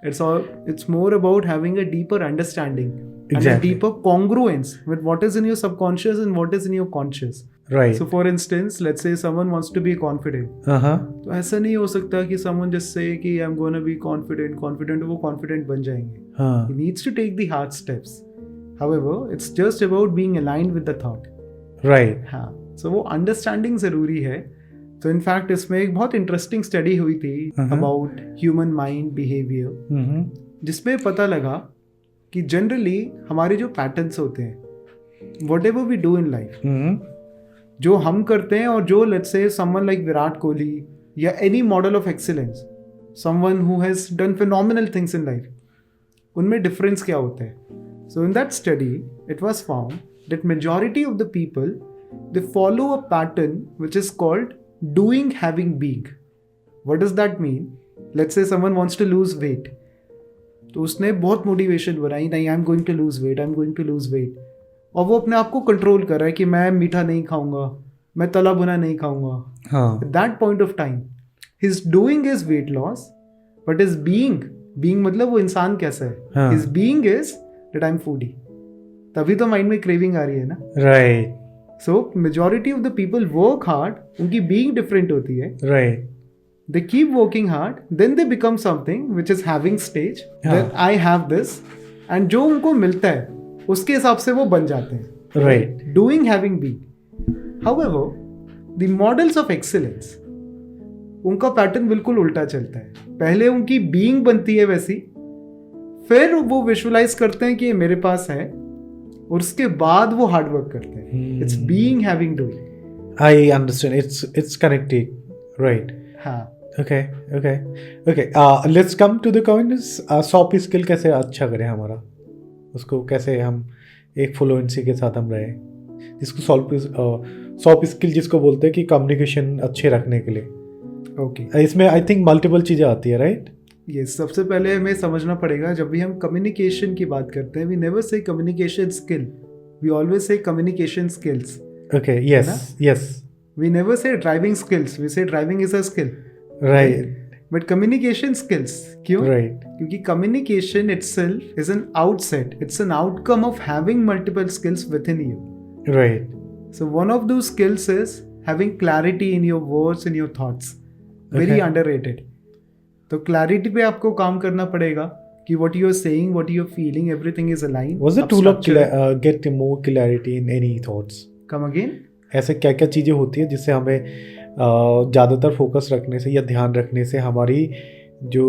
Speaker 2: It's more about having a deeper understanding and a
Speaker 1: Exactly.
Speaker 2: deeper congruence with what is in your subconscious and what is in your conscious.
Speaker 1: Right.
Speaker 2: So for instance, let's say someone wants to be confident.
Speaker 1: Uh-huh.
Speaker 2: तो ऐसा नहीं हो सकता कि someone just say कि I'm gonna be confident वो confident बन जाएंगे.
Speaker 1: हाँ.
Speaker 2: He needs to take the hard steps. However, it's just about being aligned with the thought.
Speaker 1: Right.
Speaker 2: हाँ. So वो understanding ज़रूरी है. तो इनफैक्ट इसमें एक बहुत इंटरेस्टिंग स्टडी हुई थी about human mind behaviour,
Speaker 1: Mm-hmm.
Speaker 2: जिसमें पता लगा कि जनरली हमारे जो पैटर्न्स होते हैं whatever we do in life,
Speaker 1: Mm-hmm.
Speaker 2: जो हम करते हैं और जो let's say someone like Virat Kohli या any model of excellence, someone who has done phenomenal things in life, उनमें डिफरेंस क्या होता है. So in that study it was found that majority of the people they follow a pattern which is called doing having being. What does that mean? Let's say someone wants to lose weight. तो उसने बहुत motivation बनाई, नहीं I am going to lose weight, I am going to lose weight, और वो अपने आप को कंट्रोल कर रहा है कि मैं मीठा नहीं खाऊंगा, मैं तला भुना नहीं खाऊंगा.
Speaker 1: हाँ.
Speaker 2: At that point of time his doing is weight loss, but his being मतलब वो इंसान कैसा है.
Speaker 1: हाँ.
Speaker 2: His being is that I am foodie. तभी तो माइंड में क्रेविंग आ रही है ना.
Speaker 1: Right.
Speaker 2: So majority of the people work hard, उनकी being different होती है.
Speaker 1: Right.
Speaker 2: They keep working hard, then they become something which is having stage.
Speaker 1: हाँ.
Speaker 2: That I have this, and जो उनको मिलता है उसके हिसाब से वो बन जाते हैं.
Speaker 1: Right.
Speaker 2: Doing, having, being. However, the models of excellence, उनका पैटर्न बिल्कुल उल्टा चलता है. पहले उनकी being बनती है वैसी, फिर वो विजुअलाइज करते हैं कि ये मेरे पास है, और उसके बाद वो हार्ड वर्क करते हैं. It's being, having, doing.
Speaker 1: I understand. It's connected. Right.
Speaker 2: हाँ.
Speaker 1: Okay. Let's come to the coins. Soft skill कैसे अच्छा करें हमारा, उसको कैसे हम एक फ्लुएंसी के साथ हम रहे, जिसको सॉफ्ट स्किल जिसको बोलते हैं कि कम्युनिकेशन अच्छे रखने के लिए.
Speaker 2: ओके.
Speaker 1: इसमें आई थिंक मल्टीपल चीज़ें आती है. राइट.
Speaker 2: ये सबसे पहले हमें समझना पड़ेगा, जब भी हम कम्युनिकेशन की बात करते हैं, we never say communication skill, we always say communication skills.
Speaker 1: Okay. Yes.
Speaker 2: We never say driving skills, we say driving is a skill.
Speaker 1: Right.
Speaker 2: But communication skills क्यों?
Speaker 1: Right.
Speaker 2: क्योंकि communication itself is an outset, it's an outcome of having multiple skills within you.
Speaker 1: Right.
Speaker 2: So one of those skills is having clarity in your words and your thoughts. Very
Speaker 1: Okay.
Speaker 2: underrated. तो clarity पे आपको काम करना पड़ेगा कि what you are saying, what you are feeling, everything is aligned.
Speaker 1: What's the
Speaker 2: अब
Speaker 1: tool of
Speaker 2: structure-
Speaker 1: get more clarity in any thoughts?
Speaker 2: Come again?
Speaker 1: ऐसे क्या क्या चीज़ें होती है जिससे हमें ज़्यादातर फोकस रखने से या ध्यान रखने से हमारी जो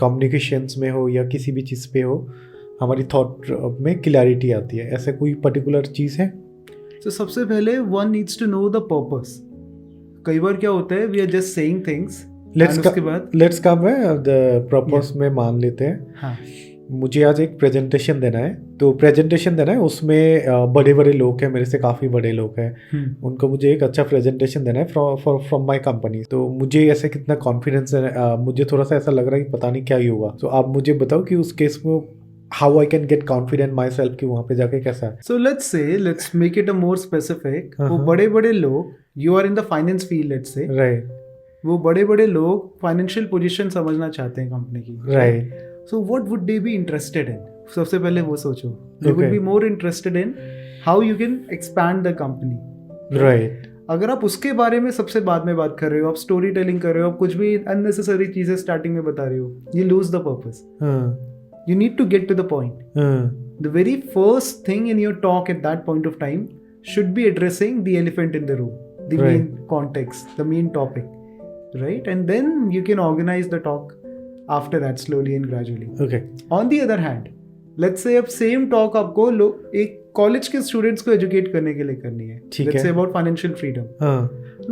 Speaker 1: कम्युनिकेशंस में हो या किसी भी चीज़ पे हो, हमारी थॉट में क्लैरिटी आती है. ऐसे कोई पर्टिकुलर चीज़ है?
Speaker 2: So सबसे पहले one needs to know the purpose. कई बार क्या होता है, we are just saying things. उसके बाद
Speaker 1: लेट्स कम है द पर्पस में मान लेते हैं.
Speaker 2: हाँ.
Speaker 1: मुझे आज एक प्रेजेंटेशन देना है, तो प्रेजेंटेशन देना है उसमें बड़े बड़े लोग हैं, मेरे से काफ़ी बड़े लोग हैं, उनको मुझे एक अच्छा प्रेजेंटेशन देना है फ्रॉम माय कंपनी. तो मुझे ऐसे कितना कॉन्फिडेंस है, मुझे थोड़ा सा ऐसा लग रहा है कि पता नहीं क्या ही होगा. तो आप मुझे बताओ कि उस केस में how I can get confident myself कि वहाँ पे जाके कैसा है.
Speaker 2: So let's make it a more specific. वो बड़े बड़े लोग, you are in the finance field, let's say.
Speaker 1: Right.
Speaker 2: वो बड़े बड़े लोग फाइनेंशियल पोजीशन समझना चाहते हैं कंपनी की.
Speaker 1: Right.
Speaker 2: So what would they be interested in? सबसे पहले वो सोचो. They would
Speaker 1: Okay.
Speaker 2: Be more interested in how you can expand the company.
Speaker 1: Right.
Speaker 2: अगर आप उसके बारे में सबसे बाद में बात कर रहे हो, आप स्टोरी टेलिंग कर रहे हो, आप कुछ भी अननेसेसरी चीजें स्टार्टिंग में बता रहे हो, you lose the purpose. You need to get to the point. The very first thing in your talk at that point of time should be addressing the elephant in the room, the
Speaker 1: Right.
Speaker 2: main context, the main topic, right? And then you can organize the talk after that slowly and gradually.
Speaker 1: Okay.
Speaker 2: On the other hand, let's say अब same talk आपको एक college के students को educate करने के लिए करनी है.
Speaker 1: ठीक
Speaker 2: Let's
Speaker 1: है.
Speaker 2: say about financial freedom.
Speaker 1: हाँ.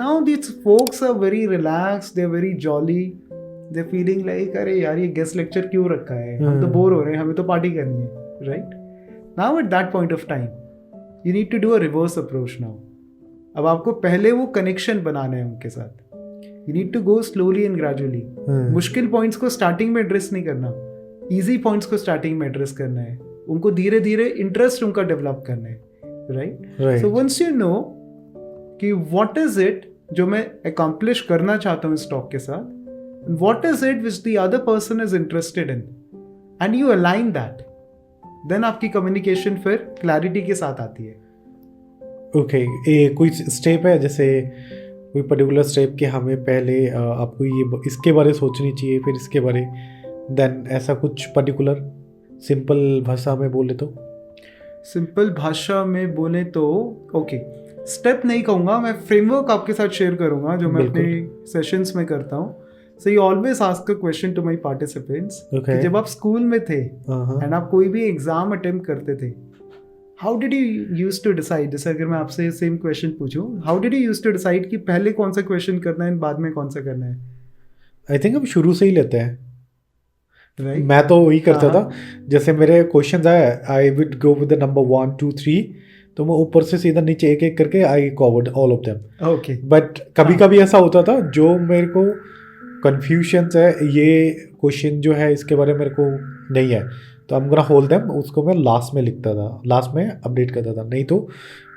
Speaker 2: Now these folks are very relaxed, they're very jolly. They're feeling like अरे यार ये गेस्ट लेक्चर क्यों रखा है, हम तो बोर हो रहे हैं, हमें तो पार्टी करनी है, right? Now at that point of time you need to do a reverse approach now. अब आपको पहले वो कनेक्शन बनाना है उनके साथ. You need to go slowly and gradually. मुश्किल पॉइंट्स को स्टार्टिंग में एड्रेस नहीं करना, इजी पॉइंट्स को स्टार्टिंग में एड्रेस करना है. उनको धीरे धीरे इंटरेस्ट उनका डेवलप करना है. Right. So once you know कि व्हाट इज इट जो मैं अकम्प्लिश करना चाहता हूँ इस टॉक के साथ, what is it which the other person is interested in, and you align that, then आपकी कम्युनिकेशन फिर क्लैरिटी के साथ आती है.
Speaker 1: ओके, कोई स्टेप है जैसे कोई पर्टिकुलर स्टेप कि हमें पहले आपको ये इसके बारे सोचनी चाहिए, फिर इसके बारे, देन ऐसा कुछ पर्टिकुलर सिंपल भाषा में बोले तो?
Speaker 2: सिंपल भाषा में बोले तो ओके, स्टेप नहीं कहूँगा मैं, फ्रेमवर्क आपके साथ शेयर करूँगा जो मैं अपने सेशंस में करता हूँ. So you always ask a question to my participants कि जब आप स्कूल में थे एंड आप कोई भी एग्जाम अटेम्प्ट करते थे, how did you use to decide, जैसे अगर मैं आपसे सेम क्वेश्चन पूछूं, how did you use to decide कि पहले कौन सा क्वेश्चन करना है बाद में कौन सा करना है?
Speaker 1: आई थिंक हम शुरू से ही लेते हैं.
Speaker 2: Right?
Speaker 1: मैं तो वही करता था, जैसे मेरे क्वेश्चंस आए I would go with the number 1 2 3, तो मैं ऊपर से सीधा नीचे एक एक करके I covered all of them.
Speaker 2: Okay.
Speaker 1: But कभी कभी ऐसा होता था जो मेरे को कन्फ्यूजन्स है, ये क्वेश्चन जो है इसके बारे में मेरे को नहीं है, तो आई एम गोना होल्ड देम, उसको मैं लास्ट में लिखता था, लास्ट में अपडेट करता था. नहीं तो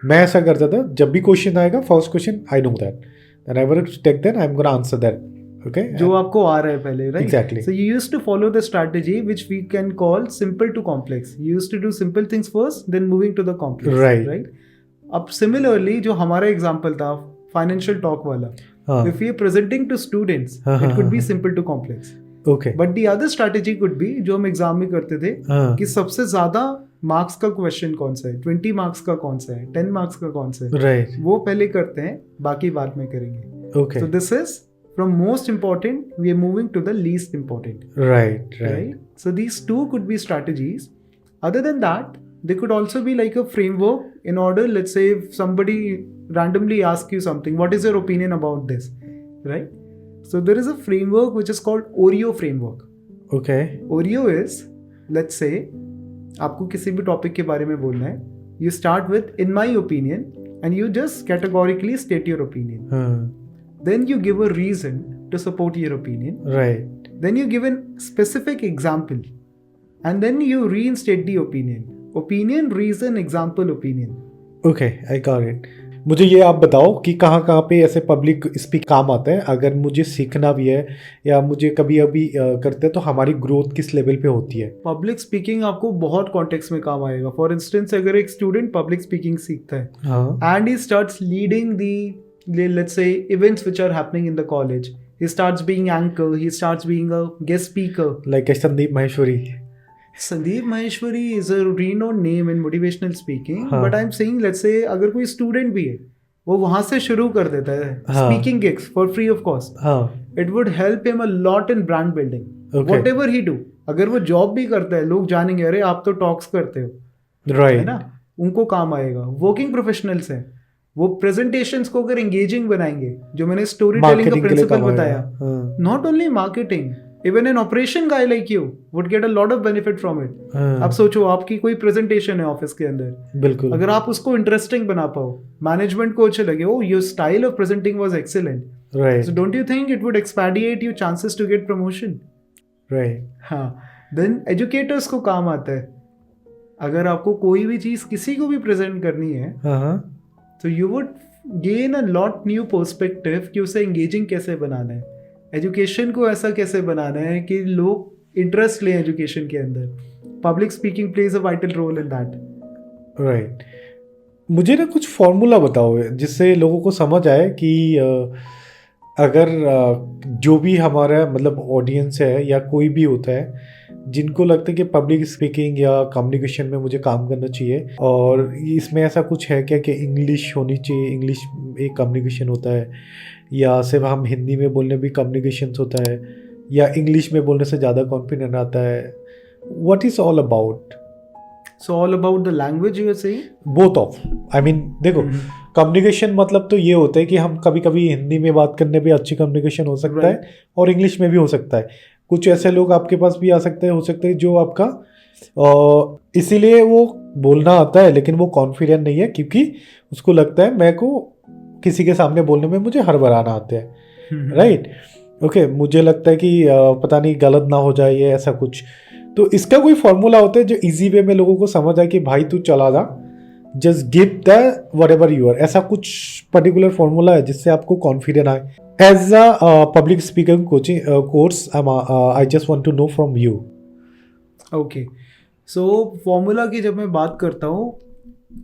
Speaker 1: मैं ऐसा करता था, जब भी क्वेश्चन आएगा first question I know that, and I will take then I am gonna answer that. Okay, जो
Speaker 2: आपको आ रहा है पहले, right?
Speaker 1: Exactly.
Speaker 2: So you used to follow the strategy which we can call simple to complex. You used to do simple things first, then moving to the complex. Right. अब similarly जो हमारा example था financial talk वाला, if we are presenting to students, it could be simple to complex.
Speaker 1: Okay.
Speaker 2: But the other strategy could be जो हम exam में करते थे कि सबसे ज्यादा मार्क्स का क्वेश्चन कौन सा है, 20 मार्क्स का कौन सा है, 10 मार्क्स का कौन सा है,
Speaker 1: राइट,
Speaker 2: वो पहले करते हैं, बाकी बाद में करेंगे.
Speaker 1: Okay.
Speaker 2: So this is from most important we are moving to the least important.
Speaker 1: Right.
Speaker 2: So these two could be strategies. Other than that, they could also be like a framework in order, let's say if somebody randomly asks you something, what is your opinion about this, right? So there is a framework which is called OREO framework.
Speaker 1: Okay.
Speaker 2: OREO is, let's say आपको किसी भी topic के बारे में बोलना है, you start with in my opinion and you just categorically state your opinion. Then you give a reason to support your opinion.
Speaker 1: Right.
Speaker 2: Then you give a specific example and then you reinstate the opinion. Opinion, reason, example, opinion.
Speaker 1: Okay, I got it. मुझे ये आप बताओ कि कहाँ पे ऐसे public speak काम आता है, अगर मुझे सीखना भी है या मुझे कभी अभी करते हैं तो हमारी ग्रोथ किस लेवल पे होती है?
Speaker 2: पब्लिक स्पीकिंग आपको बहुत कॉन्टेक्स्ट में काम आएगा. फॉर इंस्टेंस अगर एक स्टूडेंट पब्लिक स्पीकिंग सीखता है and he starts leading the, let's say, events which are happening in the college, he starts being anchor, he starts being a guest speaker.
Speaker 1: Like Sandeep Maheshwari.
Speaker 2: Sandeep Maheshwari is a renowned name in motivational speaking. But I'm saying, let's say, अगर कोई student भी है, वो वहाँ से शुरू कर देता है speaking gigs for free of cost. It would help him a lot in brand building. Okay. Whatever he do, अगर वो job भी करता है, लोग जानेंगे, अरे आप तो talks करते हो,
Speaker 1: right?
Speaker 2: है ना, उनको काम आएगा. Working professionals हैं, वो प्रेजेंटेशंस को अगर एंगेजिंग बनाएंगे, जो मैंने स्टोरी टेलिंग का प्रिंसिपल बताया, not only marketing, even an operation guy like you would get a lot of benefit from it. आप सोचो, आपकी कोई प्रेजेंटेशन है ऑफिस के अंदर,
Speaker 1: बिल्कुल,
Speaker 2: अगर आप उसको इंटरेस्टिंग बना पाओ, मैनेजमेंट को अच्छे लगे, oh your style of presenting was excellent, right, so don't you think it would expediate your chances to get promotion,
Speaker 1: right?
Speaker 2: हाँ. देन एजुकेटर्स को काम आता है, अगर आपको कोई भी चीज किसी को भी प्रेजेंट करनी है, तो you would gain a lot new perspective कि उसे एंगेजिंग कैसे बनाना है, एजुकेशन को ऐसा कैसे बनाना है कि लोग इंटरेस्ट लें एजुकेशन के अंदर. Public speaking plays a vital role in that.
Speaker 1: Right. मुझे ना कुछ फॉर्मूला बताओ जिससे लोगों को समझ आए कि अगर जो भी हमारा मतलब ऑडियंस है या कोई भी होता है जिनको लगता है कि पब्लिक स्पीकिंग या कम्युनिकेशन में मुझे काम करना चाहिए, और इसमें ऐसा कुछ है क्या कि इंग्लिश होनी चाहिए, इंग्लिश एक कम्युनिकेशन होता है, या सिर्फ हम हिंदी में बोलने भी कम्युनिकेशन होता है, या इंग्लिश में बोलने से ज़्यादा कॉन्फिडेंट आता है? What is all about?
Speaker 2: So all about the language you are saying?
Speaker 1: Both of, I mean देखो, कम्युनिकेशन मतलब तो ये होता है कि हम कभी कभी हिंदी में बात करने भी अच्छी कम्युनिकेशन हो सकता है और इंग्लिश में भी हो सकता है. कुछ ऐसे लोग आपके पास भी आ सकते हैं, हो सकता है जो आपका और इसीलिए वो बोलना आता है लेकिन वो कॉन्फिडेंट नहीं है, क्योंकि उसको लगता है मैं को किसी के सामने बोलने में मुझे हड़बड़ाना आता है, राइट। ओके, मुझे लगता है कि पता नहीं गलत ना हो जाए ये ऐसा कुछ। तो इसका कोई फॉर्मूला होता है जो इजी वे में लोगों को समझ आए कि भाई तू चला जा, just give the whatever you are, ऐसा कुछ पर्टिकुलर फॉर्मूला है जिससे आपको कॉन्फिडेंट आए? As a public speaking coaching course I just want to know from you.
Speaker 2: Okay, so formula की जब मैं बात करता हूँ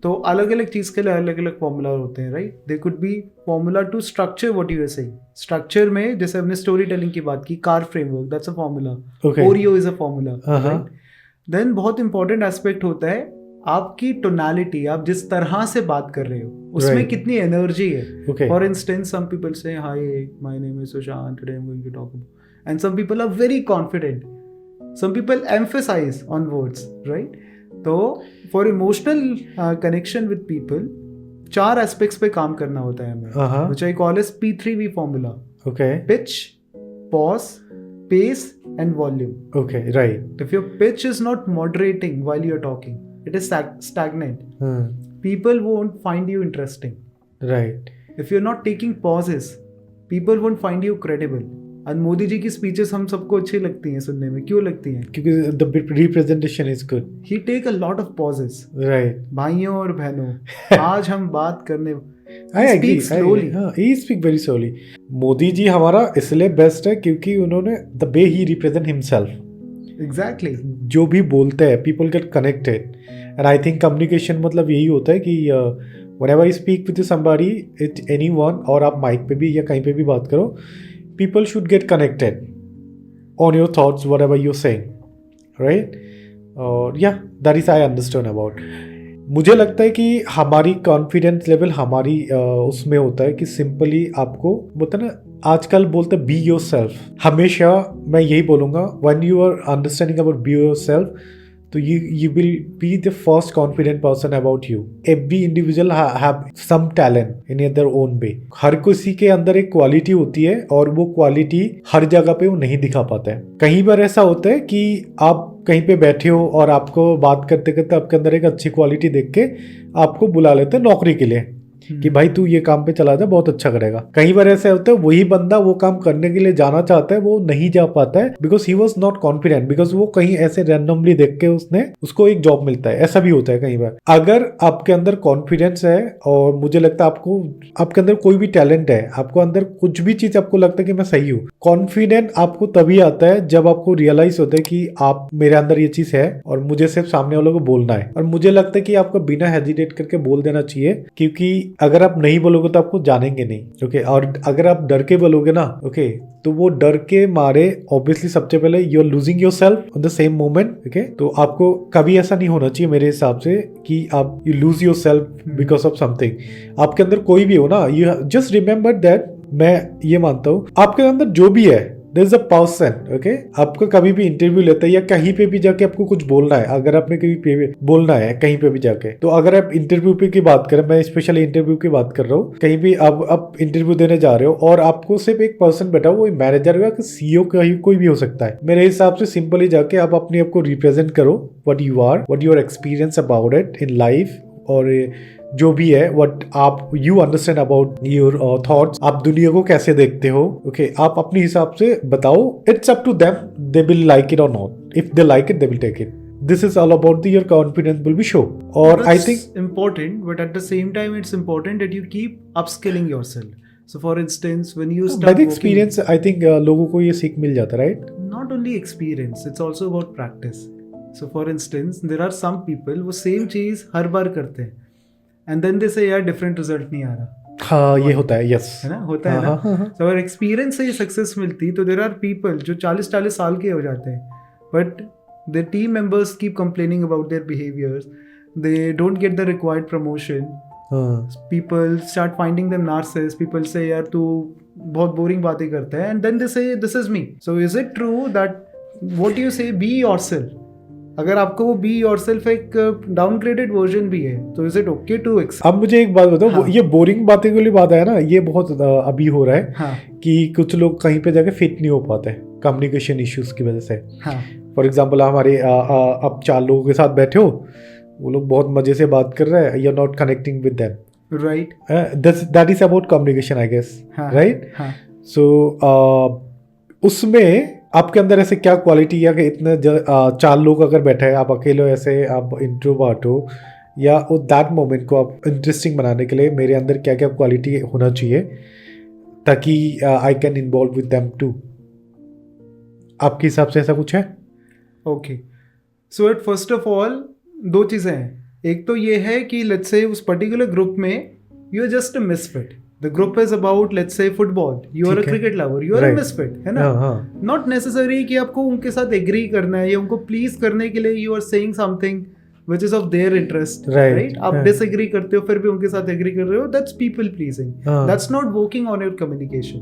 Speaker 2: तो अलग अलग चीज़ के लिए अलग अलग फॉर्मूला होते हैं, right. They could be formula to structure what you are saying. Structure में जैसे हमने स्टोरी टेलिंग की बात की, car framework, that's a formula. Oreo is a formula, right. Then बहुत इंपॉर्टेंट एस्पेक्ट होता है आपकी टोनालिटी, आप जिस तरह से बात कर रहे हो उसमें
Speaker 1: Right.
Speaker 2: कितनी एनर्जी है।
Speaker 1: Okay.
Speaker 2: For instance some people say hi my name is Sushant, today I am going to talk about, and some people are very confident, some people emphasise on words, right. तो for emotional connection with people 4 aspects पे काम करना होता है हमें, which I call as P3V formula.
Speaker 1: Okay.
Speaker 2: Pitch, pause, pace and volume.
Speaker 1: Okay, right.
Speaker 2: If your pitch is not moderating while you're talking, it is stagnant. People won't find you interesting.
Speaker 1: Right.
Speaker 2: If you're not taking pauses, people won't find you credible. And Modi ji की speeches हम सबको अच्छी लगती हैं सुनने में, क्यों लगती हैं?
Speaker 1: क्योंकि the representation is good.
Speaker 2: He take a lot of pauses.
Speaker 1: Right.
Speaker 2: भाइयों और बहनों, आज हम बात करने
Speaker 1: I agree. हाँ, he speak very slowly. Modi ji हमारा इसलिए बेस्ट है क्योंकि उन्होंने the way he represent himself.
Speaker 2: Exactly.
Speaker 1: जो भी बोलते हैं people get connected. And I think communication मतलब यही होता है कि whenever I speak with somebody, it anyone, और आप माइक पे भी या कहीं पे भी बात करो, people should get connected on your thoughts, whatever you're saying, right? और yeah, that is I understand about. मुझे लगता है कि हमारी कॉन्फिडेंस लेवल हमारी उसमें होता है कि सिंपली आपको बोलते ना, आजकल बोलते बी योर सेल्फ। हमेशा मैं यही बोलूँगा, when you are understanding about be yourself, तो you will be the first confident person about you. Every individual have some talent in their own way. हर किसी के अंदर एक क्वालिटी होती है और वो क्वालिटी हर जगह पे वो नहीं दिखा पाता है। कहीं बार ऐसा होता है कि आप कहीं पे बैठे हो और आपको बात करते करते आपके अंदर एक अच्छी क्वालिटी देख के आपको बुला लेते हैं नौकरी के लिए कि भाई तू ये काम पे चला जा, बहुत अच्छा करेगा। कई बार ऐसा होता है वही बंदा वो काम करने के लिए जाना चाहता है, वो नहीं जा पाता है because he was not confident, because वो कहीं ऐसे रैंडमली देख के उसको एक जॉब मिलता है। ऐसा भी होता है कई बार। अगर आपके अंदर कॉन्फिडेंस है और मुझे लगता है आपके अंदर कोई भी टैलेंट है, आपको अंदर कुछ भी चीज आपको लगता है कि मैं सही हूँ, कॉन्फिडेंट आपको तभी आता है जब आपको रियलाइज होता है कि आप मेरे अंदर ये चीज है और मुझे सिर्फ सामने वालों को बोलना है। और मुझे लगता है कि आपको बिना हेजिटेट करके बोल देना चाहिए, क्योंकि अगर आप नहीं बोलोगे तो आपको जानेंगे नहीं। ओके, और अगर आप डर के बोलोगे ना, ओके, तो वो डर के मारे ऑब्वियसली सबसे पहले you are losing yourself on the same moment. Okay, तो आपको कभी ऐसा नहीं होना चाहिए मेरे हिसाब से कि आप you lose your self because of something. आपके अंदर कोई भी हो ना, यू जस्ट रिमेंबर दैट, मैं ये मानता हूँ आपके अंदर जो भी है, there is a person, okay? आपको कभी भी इंटरव्यू लेते हैं या कहीं पे भी जाके आपको कुछ बोलना है, अगर आपने कहीं पे बोलना है कहीं पे भी जाके, तो अगर आप इंटरव्यू पे की बात करें, मैं स्पेशली इंटरव्यू की बात कर रहा हूँ, कहीं भी आप इंटरव्यू देने जा रहे हो और आपको सिर्फ एक पर्सन बैठा हो, वो मैनेजर या सीईओ कोई भी हो सकता है। मेरे हिसाब से सिंपली जाके आप अपने आप को रिप्रेजेंट करो, what you are, what your experience about it in life, और जो भी है व्हाट आप you understand about your thoughts, आप दुनिया को कैसे देखते हो। ओके, आप अपने हिसाब से बताओ। It's up to them, they will like it और not. If they like it, they will take it. This is all about your confidence will be show. Or I think
Speaker 2: important, but at the same time, it's important that you keep upskilling yourself. So, for instance, when you start
Speaker 1: by the experience, I think लोगों को ये सीख मिल जाता, right?
Speaker 2: Not only experience, it's also about practice. So, for instance, there are some people वो same चीज हर बार करते हैं, and then they say यार different result नहीं आ रहा।
Speaker 1: हाँ, ये होता है, yes,
Speaker 2: है ना, होता है ना। So, अगर experience से ये success मिलती, तो there are people जो 40-40 साल के हो जाते हैं, but their team members keep complaining about their behaviors. They don't get the required promotion. People start finding them narcissists. People say यार तू बहुत boring बातें करता है, and then they say this is me. So is it true that what you say be yourself? अगर आपको वो be yourself एक डाउनग्रेडेड वर्जन भी है, तो is it okay to accept?
Speaker 1: अब मुझे एक बात बताओ, ये बोरिंग बातें वाली बात है ना, ये बहुत अभी हो रहा है कि कुछ लोग कहीं पे जाके फिट नहीं हो पाते कम्युनिकेशन इश्यूज की वजह से। फॉर एग्जांपल हमारे अब 4 लोगों के साथ बैठे हो, वो लोग बहुत मजे से बात कर रहे हैं, you are not connecting with them,
Speaker 2: right,
Speaker 1: that is about communication I guess, right?
Speaker 2: हाँ.
Speaker 1: सो उसमें आपके अंदर ऐसे क्या क्वालिटी है कि इतने 4 लोग अगर बैठे हैं, आप अकेले हो, ऐसे आप इंट्रोवर्ट हो, या उस दैट मोमेंट को आप इंटरेस्टिंग बनाने के लिए मेरे अंदर क्या क्या क्वालिटी होना चाहिए ताकि I can involve with them too? आपके हिसाब से ऐसा कुछ है?
Speaker 2: Okay, so at first of all 2 चीज़ें हैं. एक तो ये है कि लेट्स से उस पर्टिकुलर ग्रुप में you are just a misfit. The group is about let's say football, you are a cricket lover, you are a misfit, है ना? नॉट नेसेसरी कि आपको उनके साथ एग्री करना है या उनको प्लीज करने के लिए you are saying something which is of their interest, right? आप disagree करते हो फिर भी उनके साथ agree कर रहे हो, that's people pleasing. That's not working on your communication.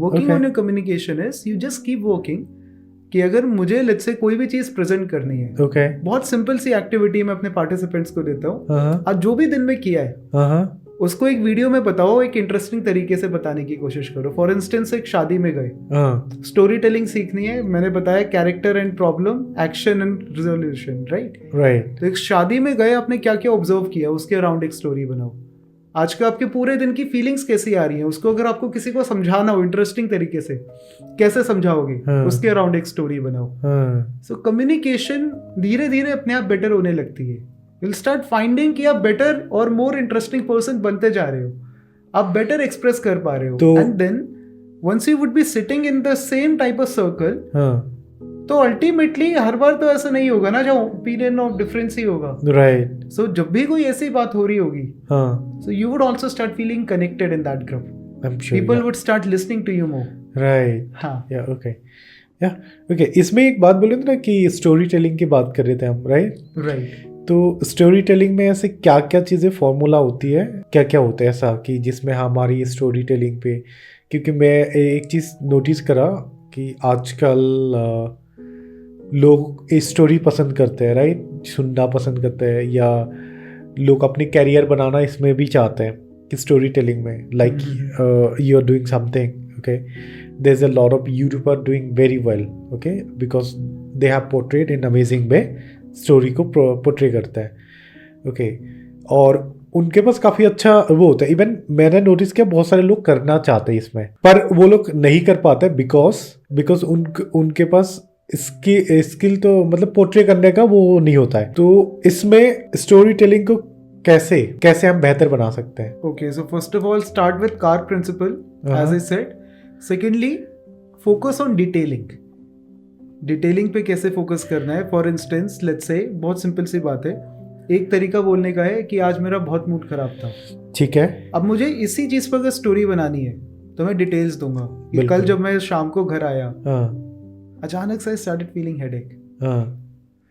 Speaker 2: Working on your communication is you just keep working. कि अगर मुझे let's say कोई भी चीज प्रेजेंट करनी है, बहुत सिंपल सी एक्टिविटी मैं अपने पार्टिसिपेंट्स को देता हूँ, आज जो भी दिन में किया है उसको एक वीडियो में बताओ, एक इंटरेस्टिंग तरीके से बताने की कोशिश करो. फॉर इंस्टेंस एक शादी में गए, स्टोरी टेलिंग सीखनी है, मैंने बताया character and problem, action and resolution, right? तो एक शादी में गए, आपने क्या क्या ऑब्जर्व किया, उसके अराउंड एक स्टोरी बनाओ. आज का आपके पूरे दिन की फीलिंग्स कैसी आ रही हैं, उसको अगर आपको किसी को समझाना हो इंटरेस्टिंग तरीके से, कैसे समझाओगे, उसके अराउंड एक स्टोरी बनाओ. सो कम्युनिकेशन धीरे धीरे अपने आप बेटर होने लगती है. You'll start finding कि आप बेटर और मोर इंटरेस्टिंग पर्सन बनते जा रहे हो, आप बेटर एक्सप्रेस कर पा रहे हो. And then once you would be sitting in the same type of circle, तो अल्टीमेटली हर बार तो ऐसा नहीं होगा ना, जो ओपिनियन ऑफ डिफरेंस ही होगा, राइट? सो जब भी कोई ऐसी बात हो रही होगी, so you would also start feeling connected in that group. People would start listening to you more, right? हाँ, या ओके. इसमें एक बात बोले ना कि स्टोरी टेलिंग की बात कर रहे थे हम, राइट? तो स्टोरी टेलिंग में ऐसे क्या क्या चीज़ें फॉर्मूला होती है, क्या क्या होता है ऐसा कि जिसमें हमारी स्टोरी टेलिंग पे, क्योंकि मैं एक चीज़ नोटिस करा कि आजकल लोग स्टोरी पसंद करते हैं, राइट? सुनना पसंद करते हैं, या लोग अपनी कैरियर बनाना इसमें भी चाहते हैं कि स्टोरी टेलिंग में, like you are doing something, okay, there is a lot of YouTuber doing very well, okay, because they have portrait in amazing way, story को पोर्ट्रे करता है, ओके, और उनके पास काफ़ी अच्छा वो होता है. इवन मैंने नोटिस किया बहुत सारे लोग करना चाहते हैं इसमें, पर वो लोग नहीं कर पाते बिकॉज उनके पास स्किल तो मतलब पोर्ट्रे करने का वो नहीं होता है. तो इसमें स्टोरी टेलिंग को कैसे हम बेहतर बना सकते हैं? Okay, so first of all start with car principle, as I said. Secondly, focus on detailing पे कैसे फोकस करना है. फॉर इंस्टेंस लेट्स से, बहुत सिंपल सी बात है, एक तरीका बोलने का है कि आज मेरा बहुत मूड खराब था, ठीक है, अब मुझे इसी चीज पर अगर स्टोरी बनानी है तो मैं डिटेल्स दूंगा कि कल जब मैं शाम को घर आया, अचानक से I started feeling headache,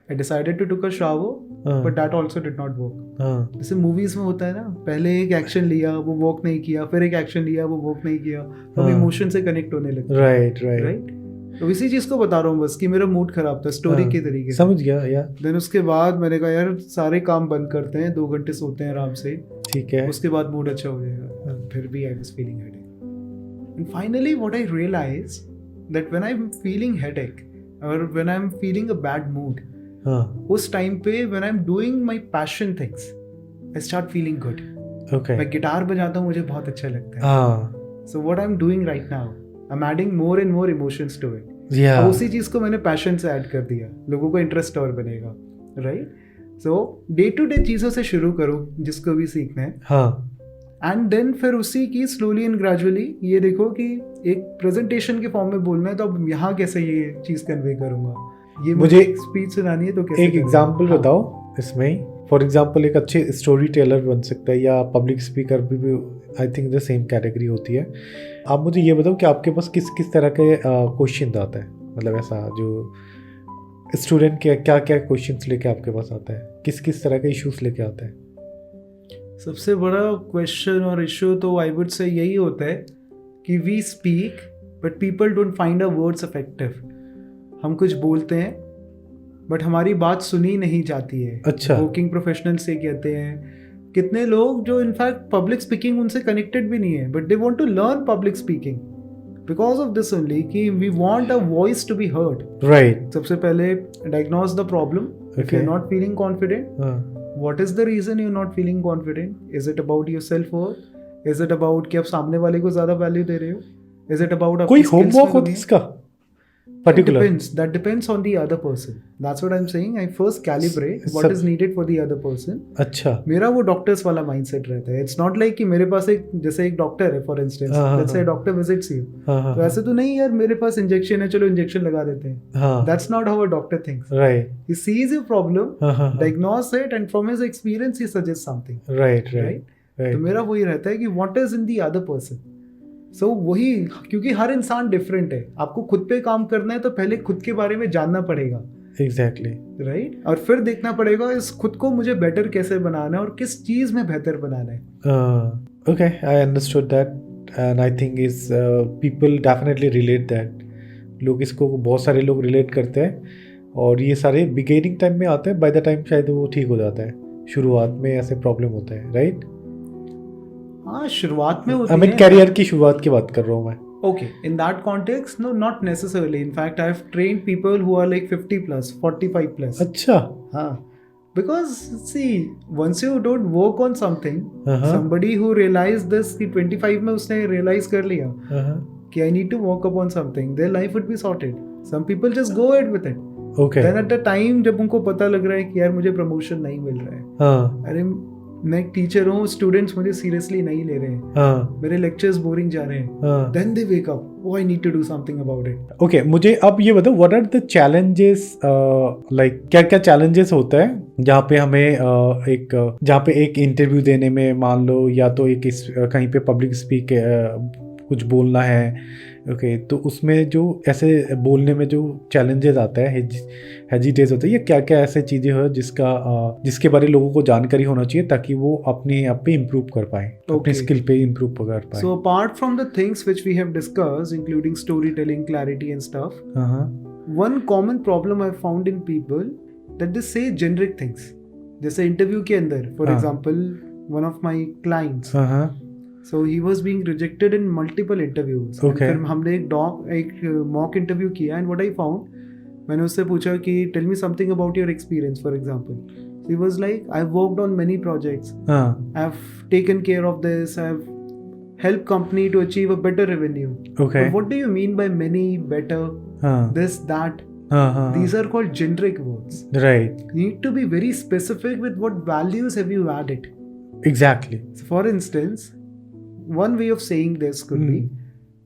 Speaker 2: I decided to take a shower, but that also did not work. जैसे मूवीज में होता है ना, पहले एक एक्शन लिया, वो वर्क नहीं किया, फिर एक एक्शन लिया, वो वर्क नहीं किया, तो इमोशन से कनेक्ट होने लगता है, राइट? तो इसी चीज को बता रहा हूँ बस कि मेरा मूड खराब था, स्टोरी के तरीके से,
Speaker 1: समझ गया, या
Speaker 2: देन उसके बाद मैंने कहा यार सारे काम बंद करते हैं, 2 घंटे सोते हैं आराम से,
Speaker 1: ठीक है,
Speaker 2: उसके बाद मूड अच्छा हो जाएगा. फिर भी I was feeling headache, and finally what I realise that when I am feeling headache और when I am feeling a bad mood, उस टाइम पे when I am doing my passion things, I start feeling good. Okay, मैं guitar बजाता हूँ, मुझे बहुत अच्छा लगता है. So what I am doing right now, I am adding more and more emotions to it. अब उसी चीज को मैंने पैशन से ऐड कर दिया, लोगों को इंटरेस्ट और बनेगा, right? So day to day चीजों से शुरू करो जिसको भी सीखना है, एंड देन फिर उसी की स्लोली एंड ग्रेजुअली ये देखो कि एक प्रेजेंटेशन के फॉर्म में बोलना है, तो अब यहाँ कैसे ये चीज कन्वे करूंगा, ये मुझे स्पीच सुनानी है तो कैसे.
Speaker 1: एक एग्जांपल बताओ इसमें. फॉर एग्जांपल एक अच्छे स्टोरी टेलर बन सकता है, या पब्लिक स्पीकर भी I think the same category होती है. आप मुझे ये बताओ कि आपके पास किस तरह के क्वेश्चन आता है, मतलब ऐसा जो स्टूडेंट के क्या क्या क्वेश्चंस लेके आपके पास आता है, किस तरह के इश्यूज लेके आता है?
Speaker 2: सबसे बड़ा क्वेश्चन और इशू तो आई वुड से यही होता है कि we speak but people don't find our words effective. हम कुछ बोलते हैं बट हमारी बात सुनी नहीं जाती है.
Speaker 1: अच्छा,
Speaker 2: वर्किंग प्रोफेशनल से कहते हैं, कितने लोग जो इनफैक्ट पब्लिक स्पीकिंग उनसे कनेक्टेड भी नहीं है, but they want to learn public speaking, because of this only कि we want a voice to be heard.
Speaker 1: Right.
Speaker 2: सबसे पहले diagnose the problem. If you are not feeling confident, what is the reason you're not feeling confident? Is it about your self worth? Is it about कि आप सामने वाले को ज्यादा value दे रहे हो? Is it about
Speaker 1: कोई होमवर्क होता है इसका particular?
Speaker 2: That depends on the other person. That's what I'm saying. I first calibrate what is needed for the other person.
Speaker 1: अच्छा.
Speaker 2: मेरा वो डॉक्टर्स वाला माइंडसेट रहता है. It's not like कि मेरे पास एक जैसे एक डॉक्टर है for instance. Let's say doctor visits you. तो ऐसे तो नहीं यार मेरे पास इंजेक्शन है चलो इंजेक्शन लगा देते हैं. That's not how a doctor thinks.
Speaker 1: Right.
Speaker 2: He sees your problem, diagnose it, and from his experience he suggests something.
Speaker 1: Right.
Speaker 2: तो मेरा वही रहता है कि what is in the other person. So वही क्योंकि हर इंसान डिफरेंट है. आपको खुद पे काम करना है तो पहले खुद के बारे में जानना पड़ेगा.
Speaker 1: Exactly.
Speaker 2: Right? और फिर देखना पड़ेगा इस खुद को मुझे बेटर कैसे बनाना है और किस चीज में बेहतर बनाना है.
Speaker 1: Okay, I understood that and I think is people definitely relate that. लोग इसको बहुत सारे लोग रिलेट करते हैं और ये सारे बिगिनिंग टाइम में आते हैं. बाय द टाइम शायद वो ठीक हो जाता है. शुरुआत में ऐसे प्रॉब्लम होता है. राइट.
Speaker 2: हाँ शुरुआत में होती
Speaker 1: है. कैरियर की शुरुआत की बात कर रहा हूँ मैं.
Speaker 2: Okay, in that context, no, not necessarily. In fact, I've trained people who are like 50 plus, 45 plus.
Speaker 1: अच्छा.
Speaker 2: हाँ. Because see, once you don't work on something, somebody who realized this कि 25 में उसने realize कर लिया कि I need to work upon something, their life would be sorted. Some people just go ahead with it.
Speaker 1: Okay.
Speaker 2: Then at the time जब उनको पता लग रहा है कि यार मुझे प्रमोशन नहीं मिल रहा है.
Speaker 1: हाँ.
Speaker 2: अरे मैं एक टीचर हूँ, स्टूडेंट्स मुझे सीरियसली नहीं ले रहे हैं. मेरे लेक्चर्स बोरिंग जा रहे हैं. Then they wake up, oh I need to do something about it.
Speaker 1: Okay, मुझे अब ये बताओ what are the challenges, like क्या क्या चैलेंजेस होता है जहाँ पे हमें जहाँ पे एक इंटरव्यू देने में मान लो या तो एक कहीं पे पब्लिक स्पीक कुछ बोलना है. ओके, तो उसमें जो ऐसे बोलने में जो चैलेंजेस आता है, हेजिटेट होता है, ये क्या क्या ऐसे चीज़ें हो जिसके बारे लोगों को जानकारी होना चाहिए ताकि वो अपने आप पे इम्प्रूव कर पाए, अपने स्किल पे इम्प्रूव कर पाए.
Speaker 2: So apart from the things which we have discussed including story telling, clarity and stuff, one common problem I found in people that they say generic things. जैसे इंटरव्यू के अंदर for example one of my clients, so he was being rejected in multiple interviews.
Speaker 1: Okay.
Speaker 2: फिर हमने एक mock interview किया and what I found, मैंने उससे पूछा कि tell me something about your experience for example. He was like, I've worked on many projects. I've taken care of this. I've helped company to achieve a better revenue.
Speaker 1: Okay.
Speaker 2: But what do you mean by many, better, this, that? These are called generic words.
Speaker 1: Right.
Speaker 2: You need to be very specific with what values have you added.
Speaker 1: Exactly.
Speaker 2: So for instance, one way of saying this could be,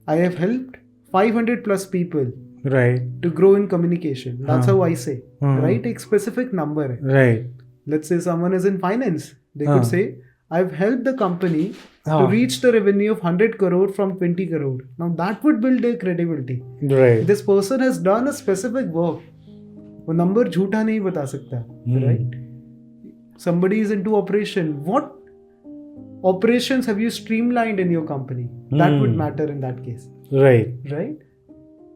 Speaker 2: I have helped 500 plus people,
Speaker 1: right,
Speaker 2: to grow in communication. That's how I say, right? A specific number,
Speaker 1: right?
Speaker 2: Let's say someone is in finance, they could say, I've helped the company to reach the revenue of 100 crore from 20 crore. Now that would build their credibility.
Speaker 1: Right.
Speaker 2: This person has done a specific work. वो number झूठा नहीं बता सकता, right? Somebody is into operation. What operations have you streamlined in your company? That would matter in that case.
Speaker 1: Right.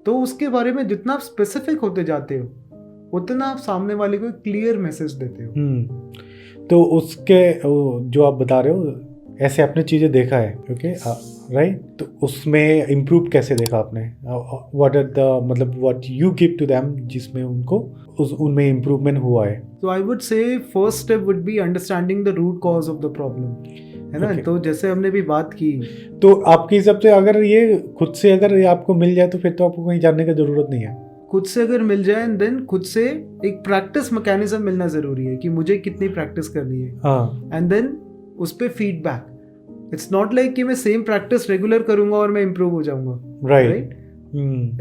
Speaker 2: तो उसके बारे में जितना आप स्पेसिफिक होते जाते हो उतना आप सामने वाले को क्लियर मैसेज देते हो.
Speaker 1: तो उसके जो आप बता रहे हो ऐसे आपने चीज़ें देखा है. Okay, right. तो उसमें इम्प्रूव कैसे देखा आपने? व्हाट आर द मतलब what you give to them जिसमें उनको उनमें इम्प्रूवमेंट हुआ है?
Speaker 2: तो I would say first step would be understanding the root cause of the problem, है ना. तो जैसे हमने भी बात की,
Speaker 1: तो आपके हिसाब से अगर ये खुद से अगर ये आपको मिल जाए तो फिर तो आपको कहीं जानने की जरूरत नहीं है.
Speaker 2: खुद से अगर मिल जाए एंड देन खुद से एक प्रैक्टिस मैकेनिज्म मिलना जरूरी है कि मुझे कितनी प्रैक्टिस करनी है. एंड देन उस पे फीडबैक. इट्स नॉट लाइक कि मैं सेम प्रैक्टिस रेगुलर करूंगा और मैं इंप्रूव हो जाऊंगा. Right.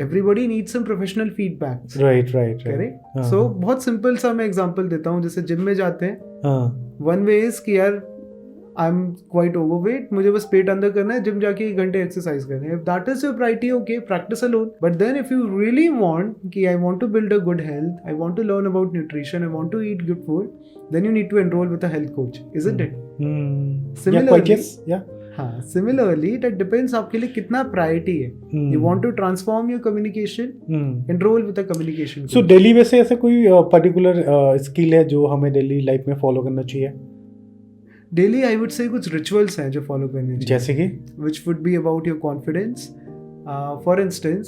Speaker 2: Everybody needs some professional feedback.
Speaker 1: Right.
Speaker 2: Correct. So बहुत सिंपल सा मैं एग्जांपल देता हूँ. जैसे जिम में जाते हैं, वन वे इज कि यार आई एम क्वाइट ओवरवेट, मुझे बस पेट अंदर करना है, जिम जाके 1 घंटे एक्सरसाइज करना है. If that is your priority, okay, practise alone. But then if you really want कि I want to build a good health, I want to learn about nutrition, I want to eat good food, then you need to enrol with a health coach, isn't it? Similarly, that depends आपके लिए कितना priority है. You want to transform your communication, enroll with a communication coach.
Speaker 1: So daily वैसे ऐसा कोई particular skill है जो हमें डेली लाइफ में फॉलो करना चाहिए?
Speaker 2: डेली आई वुड से कुछ रिचुअल्स हैं जो फॉलो करने चाहिए.
Speaker 1: जैसे कि
Speaker 2: which would be about your confidence, for instance,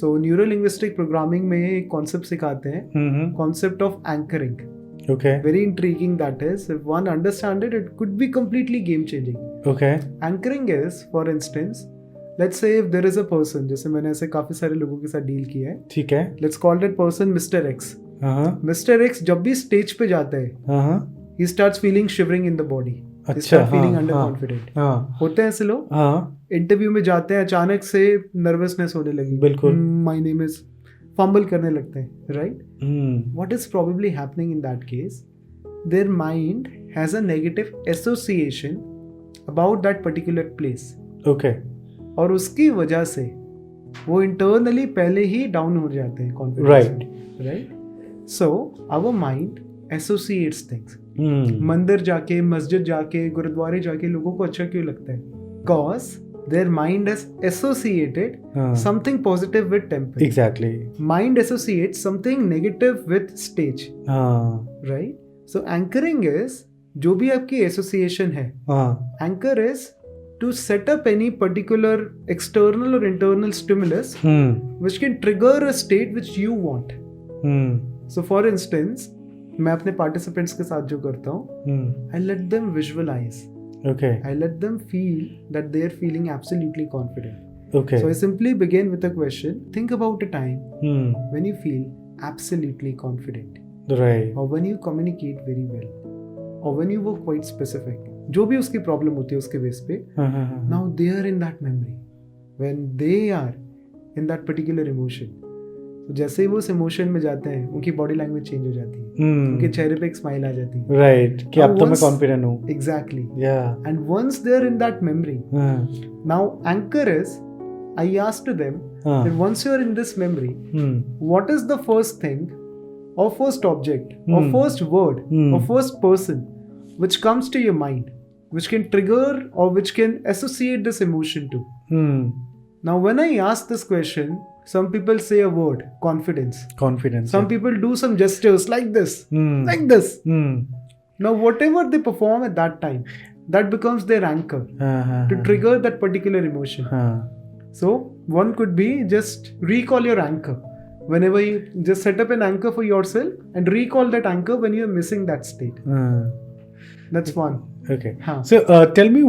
Speaker 2: so neuro linguistic programming में एक कॉन्सेप्ट सिखाते हैं, concept of anchoring.
Speaker 1: Okay.
Speaker 2: Very intriguing that is. If one understands it, it could be completely game changing.
Speaker 1: Okay.
Speaker 2: Anchoring is, for instance, let's say if there is a person, जैसे मैंने ऐसे काफी सारे लोगों के साथ डील किया है.
Speaker 1: ठीक है.
Speaker 2: Let's call that person Mr. X. Mr. X जब भी स्टेज पे जाता है, he starts feeling shivering in the body.
Speaker 1: अच्छा.
Speaker 2: He starts feeling underconfident. होते हैं ऐसे लोग. इंटरव्यू में जाते हैं, अचानक से नर्वसनेस होने लगी.
Speaker 1: बिल्कुल.
Speaker 2: My name is फंबल करने लगते हैं, right? What is probably happening in that case? Their mind has a negative association about that particular place.
Speaker 1: Okay.
Speaker 2: और उसकी वजह से वो इंटरनली पहले ही डाउन हो जाते हैं confidence. Right? So our mind associates things. मंदिर जाके, मस्जिद जाके, गुरुद्वारे जाके लोगों को अच्छा क्यों लगता है? Because their mind has associated something positive with temple.
Speaker 1: Exactly.
Speaker 2: Mind associates something negative with stage. Right? So anchoring is जो भी आपकी association है. Anchor is to set up any particular external or internal stimulus which can trigger a state which you want. So for instance, मैं अपने participants के साथ जो करता हूँ, I let them visualize.
Speaker 1: Okay.
Speaker 2: I let them feel that they are feeling absolutely confident.
Speaker 1: Okay.
Speaker 2: So I simply begin with a question. Think about a time when you feel absolutely confident.
Speaker 1: Right.
Speaker 2: Or when you communicate very well. Or when you were quite specific. जो भी उसकी problem होती है उसके base पे. Now they are in that memory. When they are in that particular emotion. तो जैसे ही वो उस इमोशन में जाते हैं, उनकी बॉडी लैंग्वेज चेंज हो जाती है, उनके चेहरे पे एक स्माइल आ जाती है.
Speaker 1: राइट, कि अब तो मैं कॉन्फिडेंट हूँ.
Speaker 2: Exactly.
Speaker 1: Yeah.
Speaker 2: And once they're in that memory, now anchor is, I asked them that once you're in this memory, what is the first thing or first object or first word or first person which comes to your mind, which can trigger or which can associate this emotion to? Now when I ask this question, some people say a word, confidence. Some people do some gestures like this, like this. Now whatever they perform at that time, that becomes their anchor to trigger that particular emotion. So one could be just recall your anchor. Whenever you just set up an anchor for yourself and recall that anchor when you are missing that state. That's one.
Speaker 1: Okay. So tell me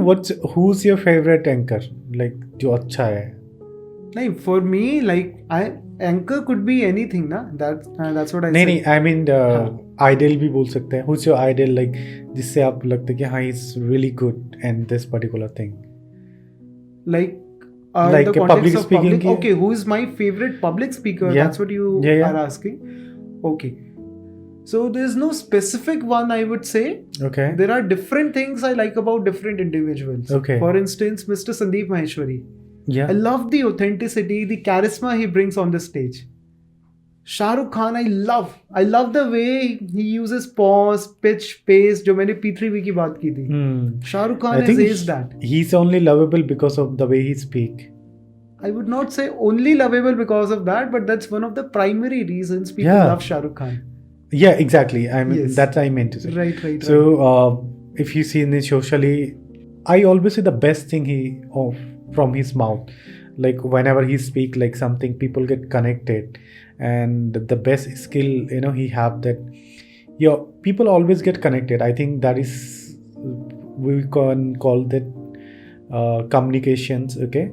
Speaker 1: who's your favorite anchor? Like जो अच्छा है.
Speaker 2: नहीं, for me, like anchor could be anything ना. That's what I said.
Speaker 1: नहीं, I mean ideal भी बोल सकते हैं. Who's your ideal, like जिससे आप लगता है कि हाँ, he's really good in this particular thing.
Speaker 2: Like
Speaker 1: the
Speaker 2: public
Speaker 1: speaking.
Speaker 2: Okay, who is my favorite public speaker?
Speaker 1: Yeah.
Speaker 2: That's what you are asking. Okay. So there's no specific one, I would say.
Speaker 1: Okay.
Speaker 2: There are different things I like about different individuals.
Speaker 1: Okay.
Speaker 2: For instance, Mr. Sandeep Maheshwari.
Speaker 1: Yeah.
Speaker 2: I love the authenticity, the charisma he brings on the stage. Shah Rukh Khan, I love the way he uses pause, pitch, pace, जो मैंने P3V की बात की थी. Shah Rukh Khan has aced that.
Speaker 1: He's only lovable because of the way he speak.
Speaker 2: I would not say only lovable because of that, but that's one of the primary reasons people love Shah Rukh Khan.
Speaker 1: Yeah, exactly. I mean, that I meant to say.
Speaker 2: Right.
Speaker 1: So, if you see in it socially, I always say the best thing from his mouth, like whenever he speak like something, people get connected, and the best skill he have that people always get connected. I think that is, we can call that communications, okay,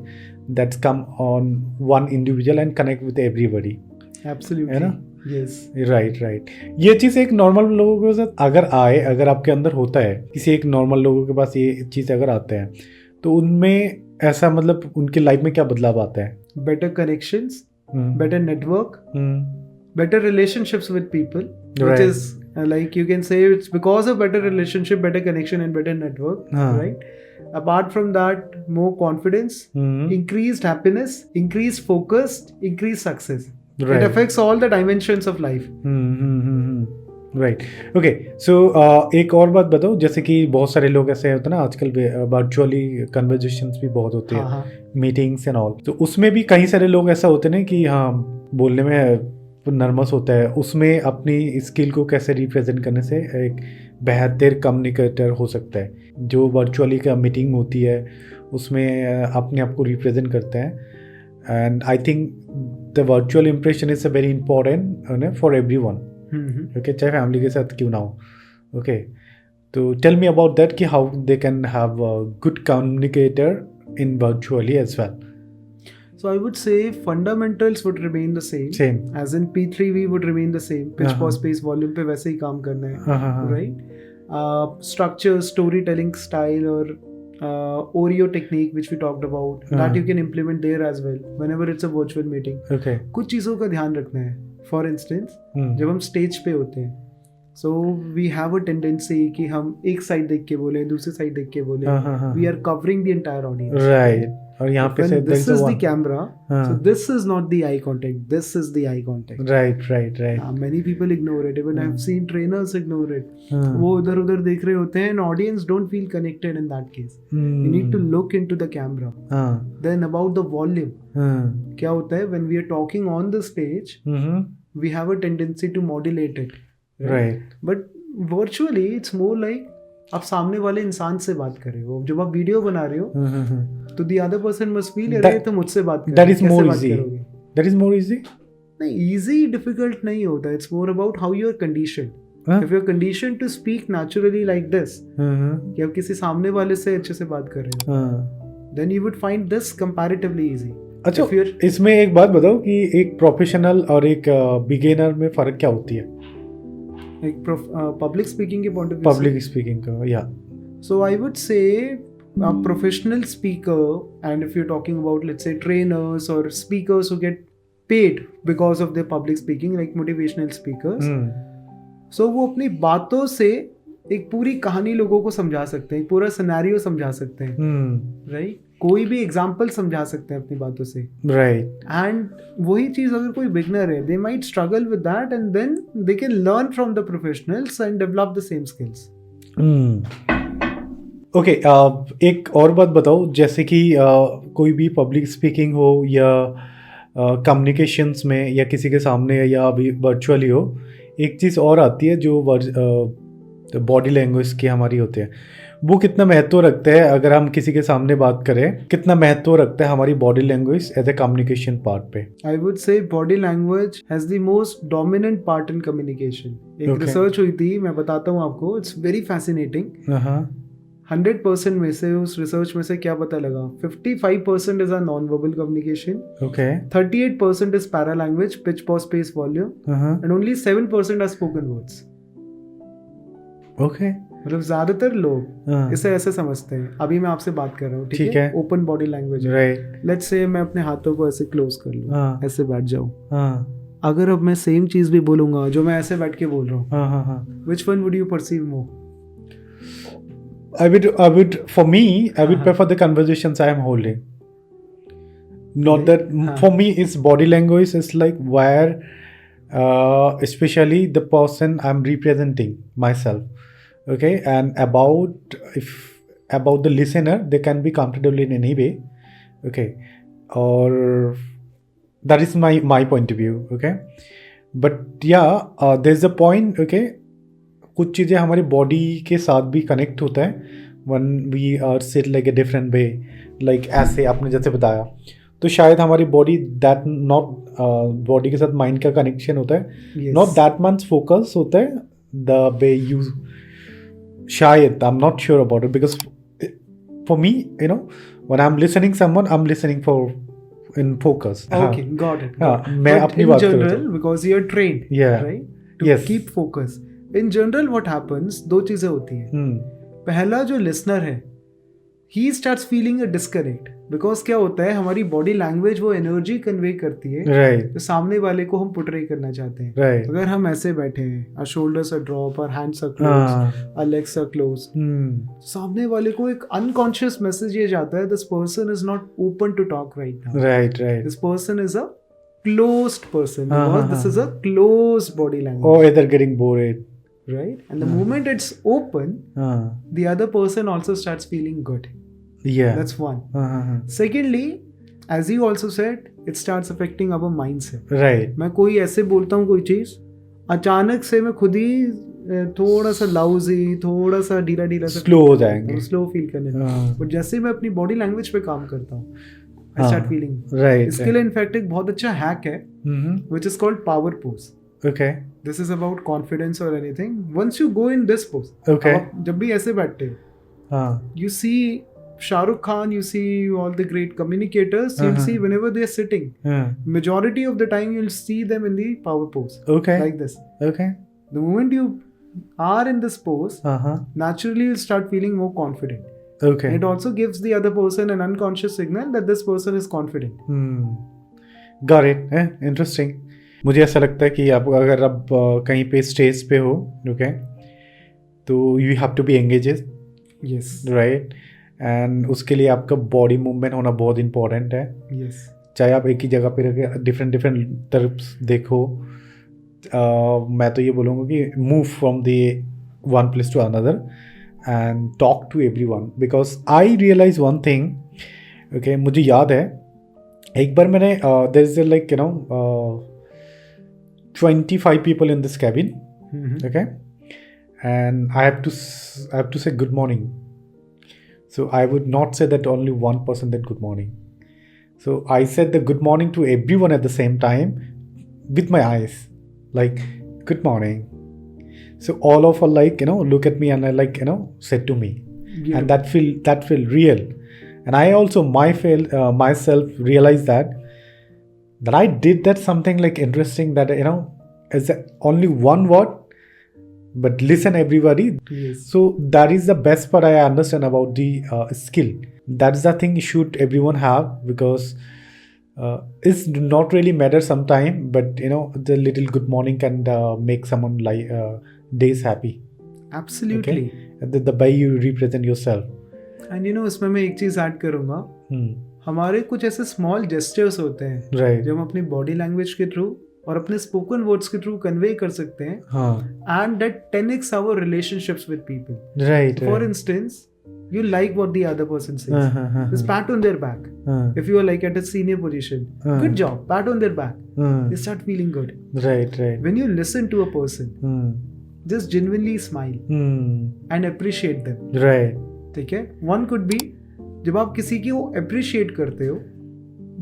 Speaker 1: that's come on one individual and connect with everybody.
Speaker 2: Absolutely.
Speaker 1: है ना?
Speaker 2: Yes.
Speaker 1: Right. ये चीज़ एक normal लोगों के साथ अगर आपके अंदर होता है, किसी एक नॉर्मल लोगों के पास ये चीज़ अगर आते हैं, तो उनमें ऐसा मतलब उनकी लाइफ में क्या बदलाव आता है?
Speaker 2: Better connections, better network, better relationships with people, which is like you can say it's because of better relationship, better connection and better network, right? Apart from that, more confidence, increased happiness, increased focus, increased success. It affects all the dimensions of life.
Speaker 1: Right. Okay. So एक और बात बताओ, जैसे कि बहुत सारे लोग ऐसे होते हैं ना आजकल वर्चुअली कन्वर्जेशंस भी बहुत होते हैं, मीटिंग्स एंड ऑल, तो उसमें भी कई सारे लोग ऐसा होते हैं ना कि हाँ बोलने में नर्वस होता है, उसमें अपनी स्किल को कैसे रिप्रेजेंट करने से एक बेहतर कम्युनिकेटर हो सकता है. जो वर्चुअली का मीटिंग होती है उसमें अपने आप को रिप्रेजेंट करते हैं, and I think the virtual impression is a very important for everyone. Okay, चाहे family के साथ क्यों ना हो. Okay, so tell me about that कि how they can have a good communicator in virtually as well.
Speaker 2: So I would say fundamentals would remain the same.
Speaker 1: Same.
Speaker 2: As in P3V would remain the same. Pitch, pause, space, volume पे वैसे ही काम करना है, right? Structure, storytelling style और Oreo technique which we talked about, that you can implement there as well whenever it's a virtual meeting.
Speaker 1: Okay.
Speaker 2: कुछ चीज़ों का ध्यान रखना है. For instance, जब हम स्टेज पे होते हैं, so we have a tendency कि हम एक साइड देख के बोले, दूसरी साइड देख के बोले. We are covering the entire audience.
Speaker 1: Right. और यहाँ पे से
Speaker 2: this is the camera, so this is not the eye contact. This is the eye contact.
Speaker 1: Right.
Speaker 2: Many people ignore it. Even I've seen trainers ignore it. वो उधर देख रहे होते हैं, and audience don't feel connected in that case. You need to look into the camera. Then about the volume, क्या होता है when we are talking on the stage, we have a tendency to modulate it.
Speaker 1: Right.
Speaker 2: But virtually it's more like आप सामने वाले इंसान से बात कर रहे हो. जब आप वीडियो बना रहे हो तो the other person must feel अरे तो मुझसे बात कर रहे हो.
Speaker 1: That is more easy. That is more easy.
Speaker 2: नहीं, easy difficult नहीं होता. It's more about how you are conditioned. If you are conditioned to speak naturally like this, कि आप किसी सामने वाले से अच्छे से बात कर रहे हो, then you would find this comparatively easy.
Speaker 1: अच्छा, इसमें एक बात बताओ कि एक प्रोफेशनल और एक बिगिनर में फर्क क्या होती है?
Speaker 2: एक पब्लिक स्पीकिंग के point of view.
Speaker 1: Public speaking का, या.
Speaker 2: So I would say a professional speaker, and if you're talking about, let's say, trainers or speakers who get paid because of their public speaking, like motivational speakers, so वो अपनी बातों से एक पूरी कहानी लोगों को समझा सकते हैं, पूरा सिनेरियो समझा सकते हैं, राइट? कोई भी एग्जाम्पल समझा सकते हैं अपनी बातों से,
Speaker 1: राइट?
Speaker 2: एंड वही चीज अगर कोई बिगनर है, they might struggle with that, and then they can learn from the professionals and develop the same skills.
Speaker 1: Okay, एक और बात बताओ, जैसे कि कोई भी पब्लिक स्पीकिंग हो या कम्युनिकेशंस में या किसी के सामने या अभी वर्चुअली हो, एक चीज़ और आती है जो बॉडी लैंग्वेज की हमारी होती है. वो कितना महत्व रखता है अगर हम किसी के सामने बात करें? कितना महत्व रखता है हमारी body language as a communication part पे?
Speaker 2: I would say body language has the most dominant part in communication. एक रिसर्च हुई थी, मैं बताता हूँ आपको, इट्स वेरी फैसिनेटिंग. 100% में से, उस रिसर्च में से क्या पता लगा, 55% is a non verbal communication, 38% is paralanguage, pitch, pause, space, volume, and only 7% are spoken words.
Speaker 1: Okay,
Speaker 2: मतलब ज्यादातर लोग इसे ऐसे समझते हैं. अभी मैं आपसे बात कर रहा हूँ, ठीक है, open body language,
Speaker 1: right?
Speaker 2: Let's say मैं अपने हाथों को ऐसे क्लोज कर लूँ, ऐसे बैठ जाऊँ. अगर अब मैं सेम चीज भी बोलूंगा जो मैं ऐसे बैठ के बोल रहा हूँ, which one would you perceive more?
Speaker 1: I would for me, I would prefer the conversations I am holding. Not that for me, it's body language is like where, especially the person I'm representing myself. Okay, and about the listener, they can be comfortable in any way. Okay, or that is my point of view. Okay, but yeah, there's a point. Okay, कुछ चीज़ें हमारी body के साथ भी connect होता है when we are sit like a different way, like ऐसे आपने जैसे बताया, तो शायद हमारी बॉडी दैट नॉट बॉडी के साथ माइंड का कनेक्शन होता है, नॉट दैट मच फोकस होता है द वे यू, शायद I am not sure about it, because for me you know when I am listening someone, I am listening for in focus.
Speaker 2: Okay, got it.
Speaker 1: मैं अपनी बात कर रहा हूं
Speaker 2: because you are trained, right, to keep focus. In general what happens, दो चीजें होती हैं. पहला, जो लिसनर है, he starts feeling a disconnect, because क्या होता है, हमारी बॉडी लैंग्वेज वो एनर्जी कन्वे करती है,
Speaker 1: right,
Speaker 2: तो सामने वाले को हम पोर्ट्रे करना चाहते हैं.
Speaker 1: right.
Speaker 2: अगर हम ऐसे बैठे हैं, our shoulders are drop, our hands are closed, our legs are closed, सामने वाले को एक अनकॉन्शियस मैसेज ये जाता है, this person is not open to talk right now.
Speaker 1: Right.
Speaker 2: This person is a closed person, because this is a closed body language.
Speaker 1: Or either getting bored.
Speaker 2: Right? And the moment it's open, the other person also starts feeling good.
Speaker 1: Yeah.
Speaker 2: That's one. Secondly, as you also said, it starts affecting our mindset.
Speaker 1: Right.
Speaker 2: मैं कोई ऐसे बोलता हूँ कोई चीज़, अचानक से मैं खुद ही थोड़ा सा लाउजी, थोड़ा सा ढीला सा
Speaker 1: स्लो हो जाएंगे,
Speaker 2: स्लो फील करने लगता हूँ. बट जैसे मैं अपनी बॉडी लैंग्वेज पे काम करता हूँ, I start
Speaker 1: हाँ,
Speaker 2: feeling.
Speaker 1: right,
Speaker 2: इसके
Speaker 1: right.
Speaker 2: लिए इनफैक्ट एक बहुत अच्छा हैक है which is called power pose.
Speaker 1: Okay,
Speaker 2: This is about confidence or anything. Once you go in this pose,
Speaker 1: Okay.
Speaker 2: आप जब भी ऐसे बैठते हो,
Speaker 1: हाँ,
Speaker 2: you see Shah Rukh Khan, you see all the great communicators, you'll see whenever they're sitting,
Speaker 1: हाँ,
Speaker 2: majority of the time you'll see them in the power pose.
Speaker 1: Okay.
Speaker 2: Like this.
Speaker 1: Okay.
Speaker 2: The moment you are in this pose,
Speaker 1: Uh-huh.
Speaker 2: naturally you'll start feeling more confident.
Speaker 1: Okay.
Speaker 2: It also gives the other person an unconscious signal that this person is confident.
Speaker 1: Got it. Interesting. मुझे ऐसा लगता है कि आप अगर आप कहीं पे स्टेज पे हो, okay, तो you have to be engaged,
Speaker 2: Yes.
Speaker 1: Right, and उसके लिए आपका बॉडी मूवमेंट होना बहुत इंपॉर्टेंट है.
Speaker 2: Yes.
Speaker 1: चाहे आप एक ही जगह पे रह के डिफरेंट डिफरेंट तरफ देखो, मैं तो ये बोलूँगा कि move from the one place to another and talk to everyone, because I realise one thing. Okay, मुझे याद है एक बार मैंने there is like 25 people in this cabin. Okay, and I have to say good morning. So I would not say that only one person that good morning. So I said the good morning to everyone at the same time with my eyes, like good morning. So all of them look at me and said to me, and that feel real. And I also myself realized that I did that something like interesting, that is only one word, but listen everybody.
Speaker 2: Yes.
Speaker 1: So that is the best part I understand about the skill. That's the thing should everyone have, because it's not really matter sometime, but the little good morning can make someone like days happy.
Speaker 2: Absolutely.
Speaker 1: Okay? The way you represent yourself.
Speaker 2: And इसमें मैं एक चीज add करूंगा. हमारे कुछ ऐसे small gestures होते हैं,
Speaker 1: Right.
Speaker 2: जो हम अपनी बॉडी लैंग्वेज के थ्रू और अपने स्पोकन वर्ड्स के थ्रू कन्वे कर सकते हैं.
Speaker 1: हाँ.
Speaker 2: And that 10x our relationships with people.
Speaker 1: Right.
Speaker 2: For
Speaker 1: right.
Speaker 2: instance, you like what the other person says.
Speaker 1: Uh-huh.
Speaker 2: Just pat on their back. If you are like at a senior position, good job, pat on their back. They start feeling good.
Speaker 1: Right. Right.
Speaker 2: When you listen to a person, just genuinely smile and appreciate them.
Speaker 1: Right.
Speaker 2: ठीक है. One could be, जब आप किसी की वो appreciate करते हो,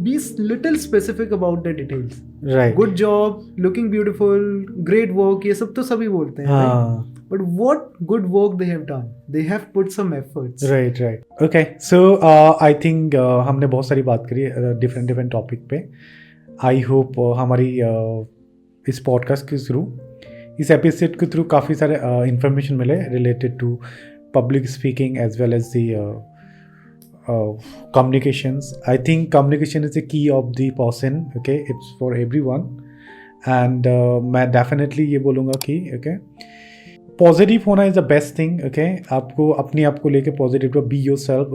Speaker 2: be little specific about the details.
Speaker 1: Right.
Speaker 2: Good job, looking beautiful, great work, ये सब तो सभी बोलते हैं.
Speaker 1: हाँ.
Speaker 2: Right? But what good work they have done? They have put some efforts.
Speaker 1: Right. Right. Okay. So I think हमने बहुत सारी बात करी different टॉपिक पे. I hope हमारी इस पॉडकास्ट के थ्रू, इस एपिसोड के थ्रू काफ़ी सारे इंफॉर्मेशन मिले related to public speaking as well as the communications. I think communication is the key of the person. Okay, it's for everyone. And मैं definitely ये बोलूँगा कि पॉजिटिव होना इज़ द बेस्ट थिंग. आपको अपने आप को लेके पॉजिटिव रहो, बी योर सेल्फ.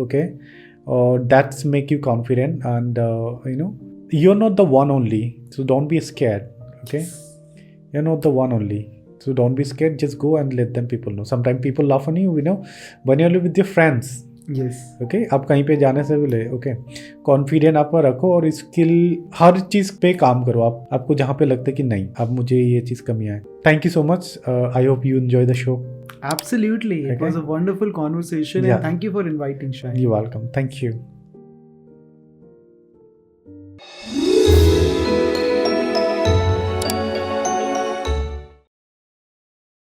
Speaker 1: और that's make you confident, and you are not the one only, so don't be scared. You are not the one only. So don't be scared. Just go and let them people know. Sometimes people laugh on you. When you're with your friends.
Speaker 2: Yes.
Speaker 1: Okay. आप कहीं पे जाने से पहले confident आप रखो और skill हर चीज़ पे काम करो. आपको जहाँ पे लगता है कि नहीं, अब मुझे ये चीज़ कमी है. Thank you so much. I hope you enjoy the show.
Speaker 2: Absolutely. It was a wonderful conversation, and thank you for inviting, Shai.
Speaker 1: You're welcome. Thank you.